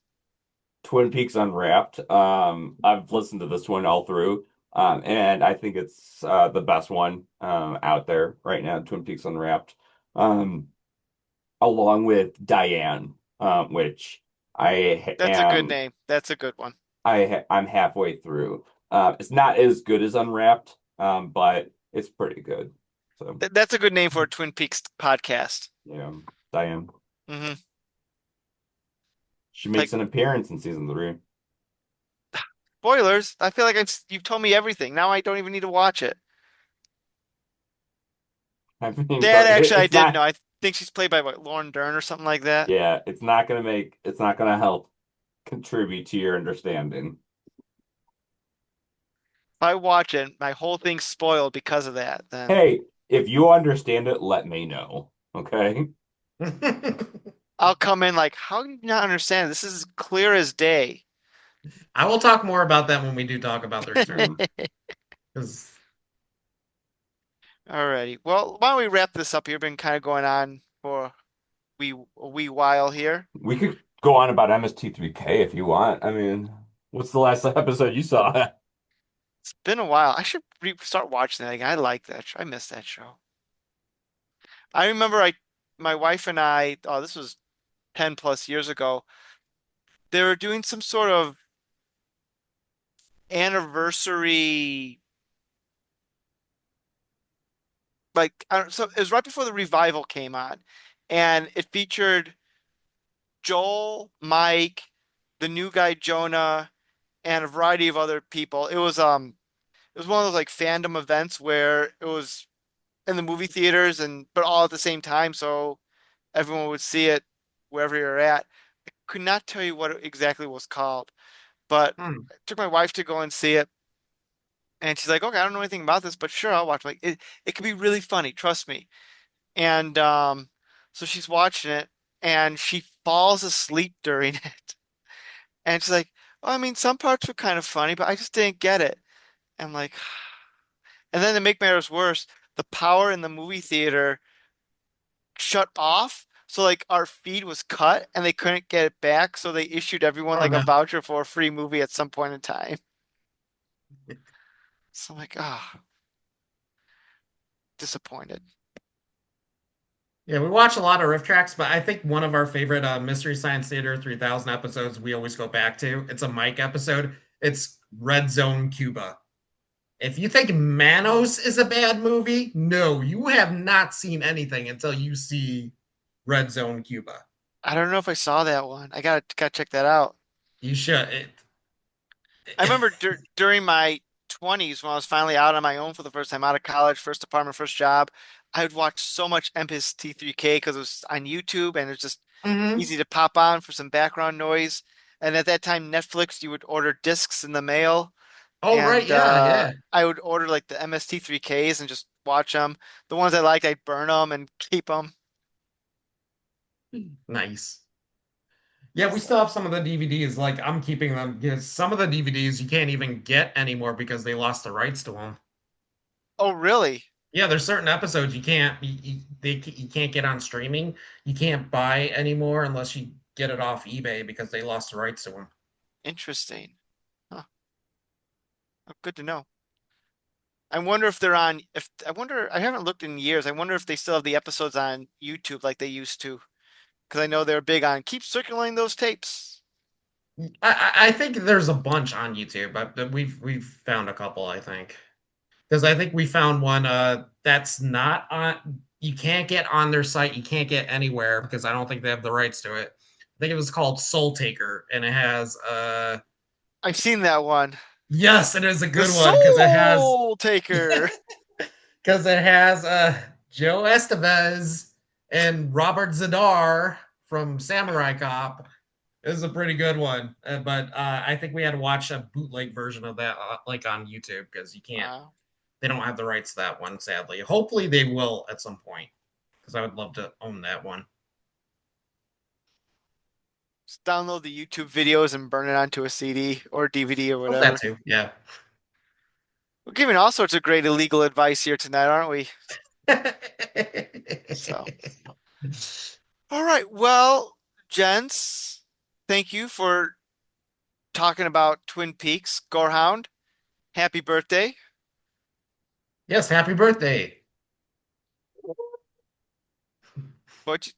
Twin Peaks Unwrapped. I've listened to this one all through, and I think it's the best one out there right now. Twin Peaks Unwrapped, um, along with Diane, which I That's a good am name. That's a good one. I'm halfway through. It's not as good as Unwrapped, but it's pretty good. So, That's a good name for a Twin Peaks podcast. Diane, Hmm. she Like makes an appearance in season three. spoilers. I feel like you've told me everything. Now I don't even need to watch it. I mean, That but actually I it's did know. not. I think she's played by what, Lauren Dern or something like that. Yeah, it's not gonna help contribute to your understanding. If I watch it, my whole thing's spoiled because of that, then Hey, if you understand it, let me know. Okay? I'll come in like, how do you not understand? This is clear as day. I will talk more about that when we do talk about the return. Mm. 'Cause Alrighty. Well, why don't we wrap this up here? Been kind of going on for a wee while here. We could go on about MST3K if you want. I mean, what's the last episode you saw? It's been a while. I should re start watching that again. I like that show. I miss that show. I remember my wife and I, oh, this was 10 plus years ago. They were doing some sort of anniversary, like, I don't, so it was right before the revival came on, and it featured Joel, Mike, the new guy Jonah, and a variety of other people. It was one of those like fandom events where it was in the movie theaters and but all at the same time, so everyone would see it wherever you're at. I could not tell you what it exactly was called, but hmm. I took my wife to go and see it, and she's like, "Okay, I don't know anything about this, but sure, I'll watch." Like it could be really funny, trust me. And so she's watching it, and she falls asleep during it, and she's like, "Oh, I mean, some parts were kind of funny, but I just didn't get it." I'm like, and then to make matters worse, the power in the movie theater shut off. So like our feed was cut and they couldn't get it back. So they issued everyone Oh like a no. voucher for a free movie at some point in time. So I'm like, ah, disappointed. Yeah, we watch a lot of riff tracks, but I think one of our favorite Mystery Science Theater 3000 episodes we always go back to. It's a Mike episode. It's Red Zone Cuba. If you think Oh, Manos is a bad movie, no, you have not seen anything until you see Red Zone Cuba. I don't know if I saw that one. I gotta check that out. You should. I remember during my 20s when I was finally out on my own for the first time out of college, first apartment, first job, I would watch so much Empis T3K because it was on YouTube and it's just Mhm. easy to pop on for some background noise. And at that time, Netflix, you would order discs in the mail, Oh, right. and Yeah. Yeah. I would order like the MST3Ks and just watch them. The ones I liked, I'd burn them and keep them. Nice. Yeah, we still have some of the DVDs. Like, I'm keeping them because some of the DVDs you can't even get anymore because they lost the rights to them. Oh, really? Yeah, there's certain episodes you can't get on streaming. You can't buy anymore unless you get it off eBay because they lost the rights to them. Interesting. Huh. Oh, good to know. I wonder if they're on, if I wonder, I haven't looked in years. I wonder if they still have the episodes on YouTube like they used to. Because I know they're big on keep circulating those tapes. I think there's a bunch on YouTube. We've found a couple, I think. Because I think we found one that's not on you can't get on their site, you can't get anywhere because I don't think they have the rights to it. I think it was called Soul Taker, and it has I've seen that one. yes, it is a The good one Soul Taker. because it has Joe Estevez and Robert Zadar from Samurai Cop. It was a pretty good one, but I think we had to watch a bootleg version of that like on YouTube because you can't Wow. they don't have the rights to that one, sadly. Hopefully they will at some point, because I would love to own that one. Just download the YouTube videos and burn it onto a CD or DVD or Oh, that whatever. too. Yeah. We're giving all sorts of great illegal advice here tonight, aren't we? So, all right. Well, gents, thank you for talking about Twin Peaks. Gorehound, happy birthday. Yes, happy birthday. What?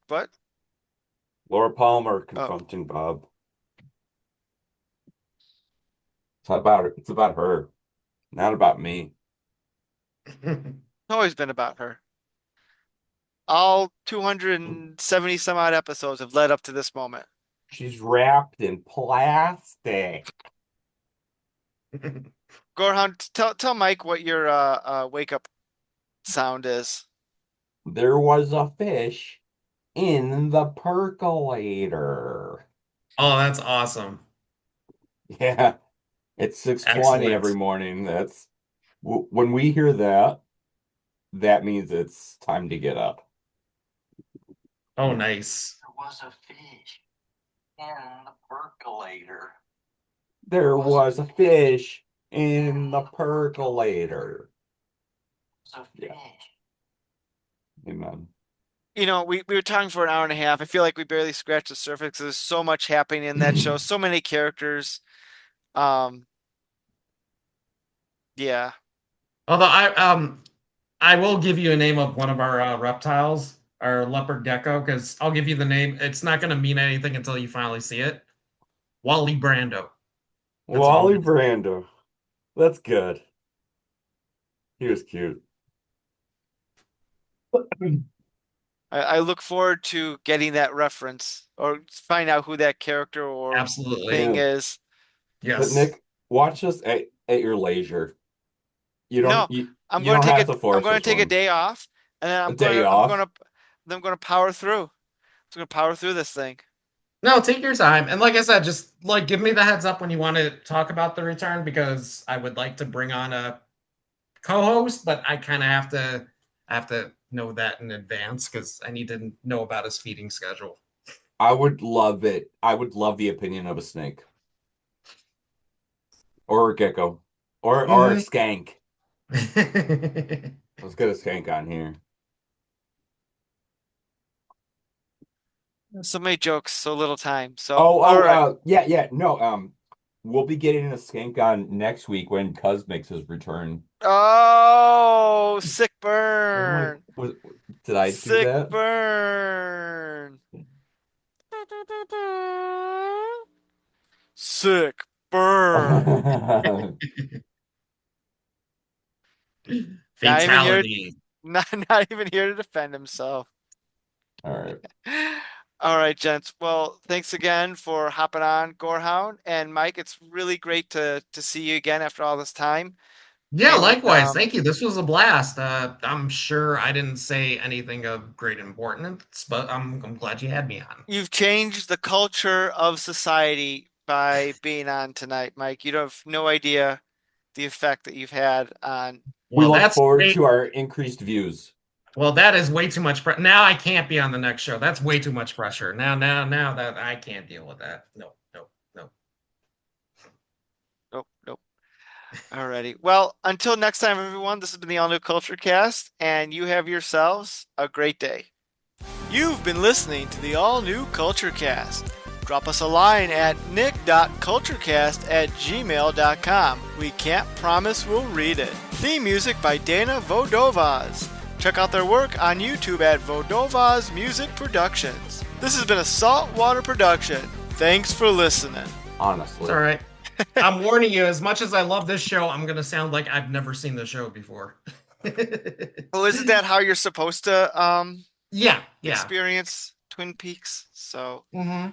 Laura Palmer Oh, confronting Bob. It's about her, not about me. it's always been about her. All 270 some odd episodes have led up to this moment. She's wrapped in plastic. Gorehound, tell Mike what your wake up sound is. There was a fish in the percolator. Oh, that's awesome. Yeah, it's 6:20 every Excellent. morning. When we hear that, that means it's time to get up. Oh, Yeah. nice. There was a fish in the percolator. There was a fish in the percolator. Yeah. Amen. We were talking for an hour and a half. I feel like we barely scratched the surface because there's so much happening in that show, so many characters. Um, yeah. Although I will give you a name of one of our reptiles, our leopard gecko, because I'll give you the name. It's not going to mean anything until you finally see it. Wally Brando. That's what I'm Wally going to say. Brando. That's good. He was cute. I look forward to getting that reference or find out who that character or Absolutely. thing Yeah. is. But Yes. Nick, watch this at your leisure. You don't No, you, I'm you going to don't take have a to I'm force going to this take a one. day off, and then A day off. I'm going to power through. I'm going to power through this thing. No, take your time. And like I said, just like give me the heads up when you want to talk about the return because I would like to bring on a co-host, but I have to know that in advance because I need to know about his feeding schedule. I would love it. I would love the opinion of a snake or a gecko or a Hmm. skank. Let's get a skank on here. So many jokes, so little time. So, Oh, all right. yeah, yeah. No, we'll be getting a skank on next week when Cuz makes his return. Oh, sick What am I? burn. Did I do Sick that? burn. Sick burn. Not even here, Fatality. not even here to defend himself. All right. All right, gents. Well, thanks again for hopping on, Gorehound and Mike. It's really great to see you again after all this time. Yeah, And likewise. Thank you. This was a blast. I'm sure I didn't say anything of great importance, but I'm glad you had me on. you've changed the culture of society by being on tonight, Mike. You have no idea the effect that you've had on. We Well, look that's forward great. to our increased views. Well, that is way too much Now I can't be on the next show. That's way too much pressure. Now that I can't deal with that. No, no, no. Nope, nope. Alrighty. Well, until next time, everyone, this has been the All New Culture Cast, and you have yourselves a great day. You've been listening to the All New Culture Cast. Drop us a line at nick.culturecast@gmail.com. We can't promise we'll read it. Theme music by Dana Vodovaz. Check out their work on YouTube at Vodovaz Music Productions. This has been a Saltwater production. Thanks for listening. It's Honestly. all right. I'm warning you, as much as I love this show, I'm gonna sound like I've never seen the show before. Oh, isn't that how you're supposed to Yeah, yeah. experience Twin Peaks? So Hmm.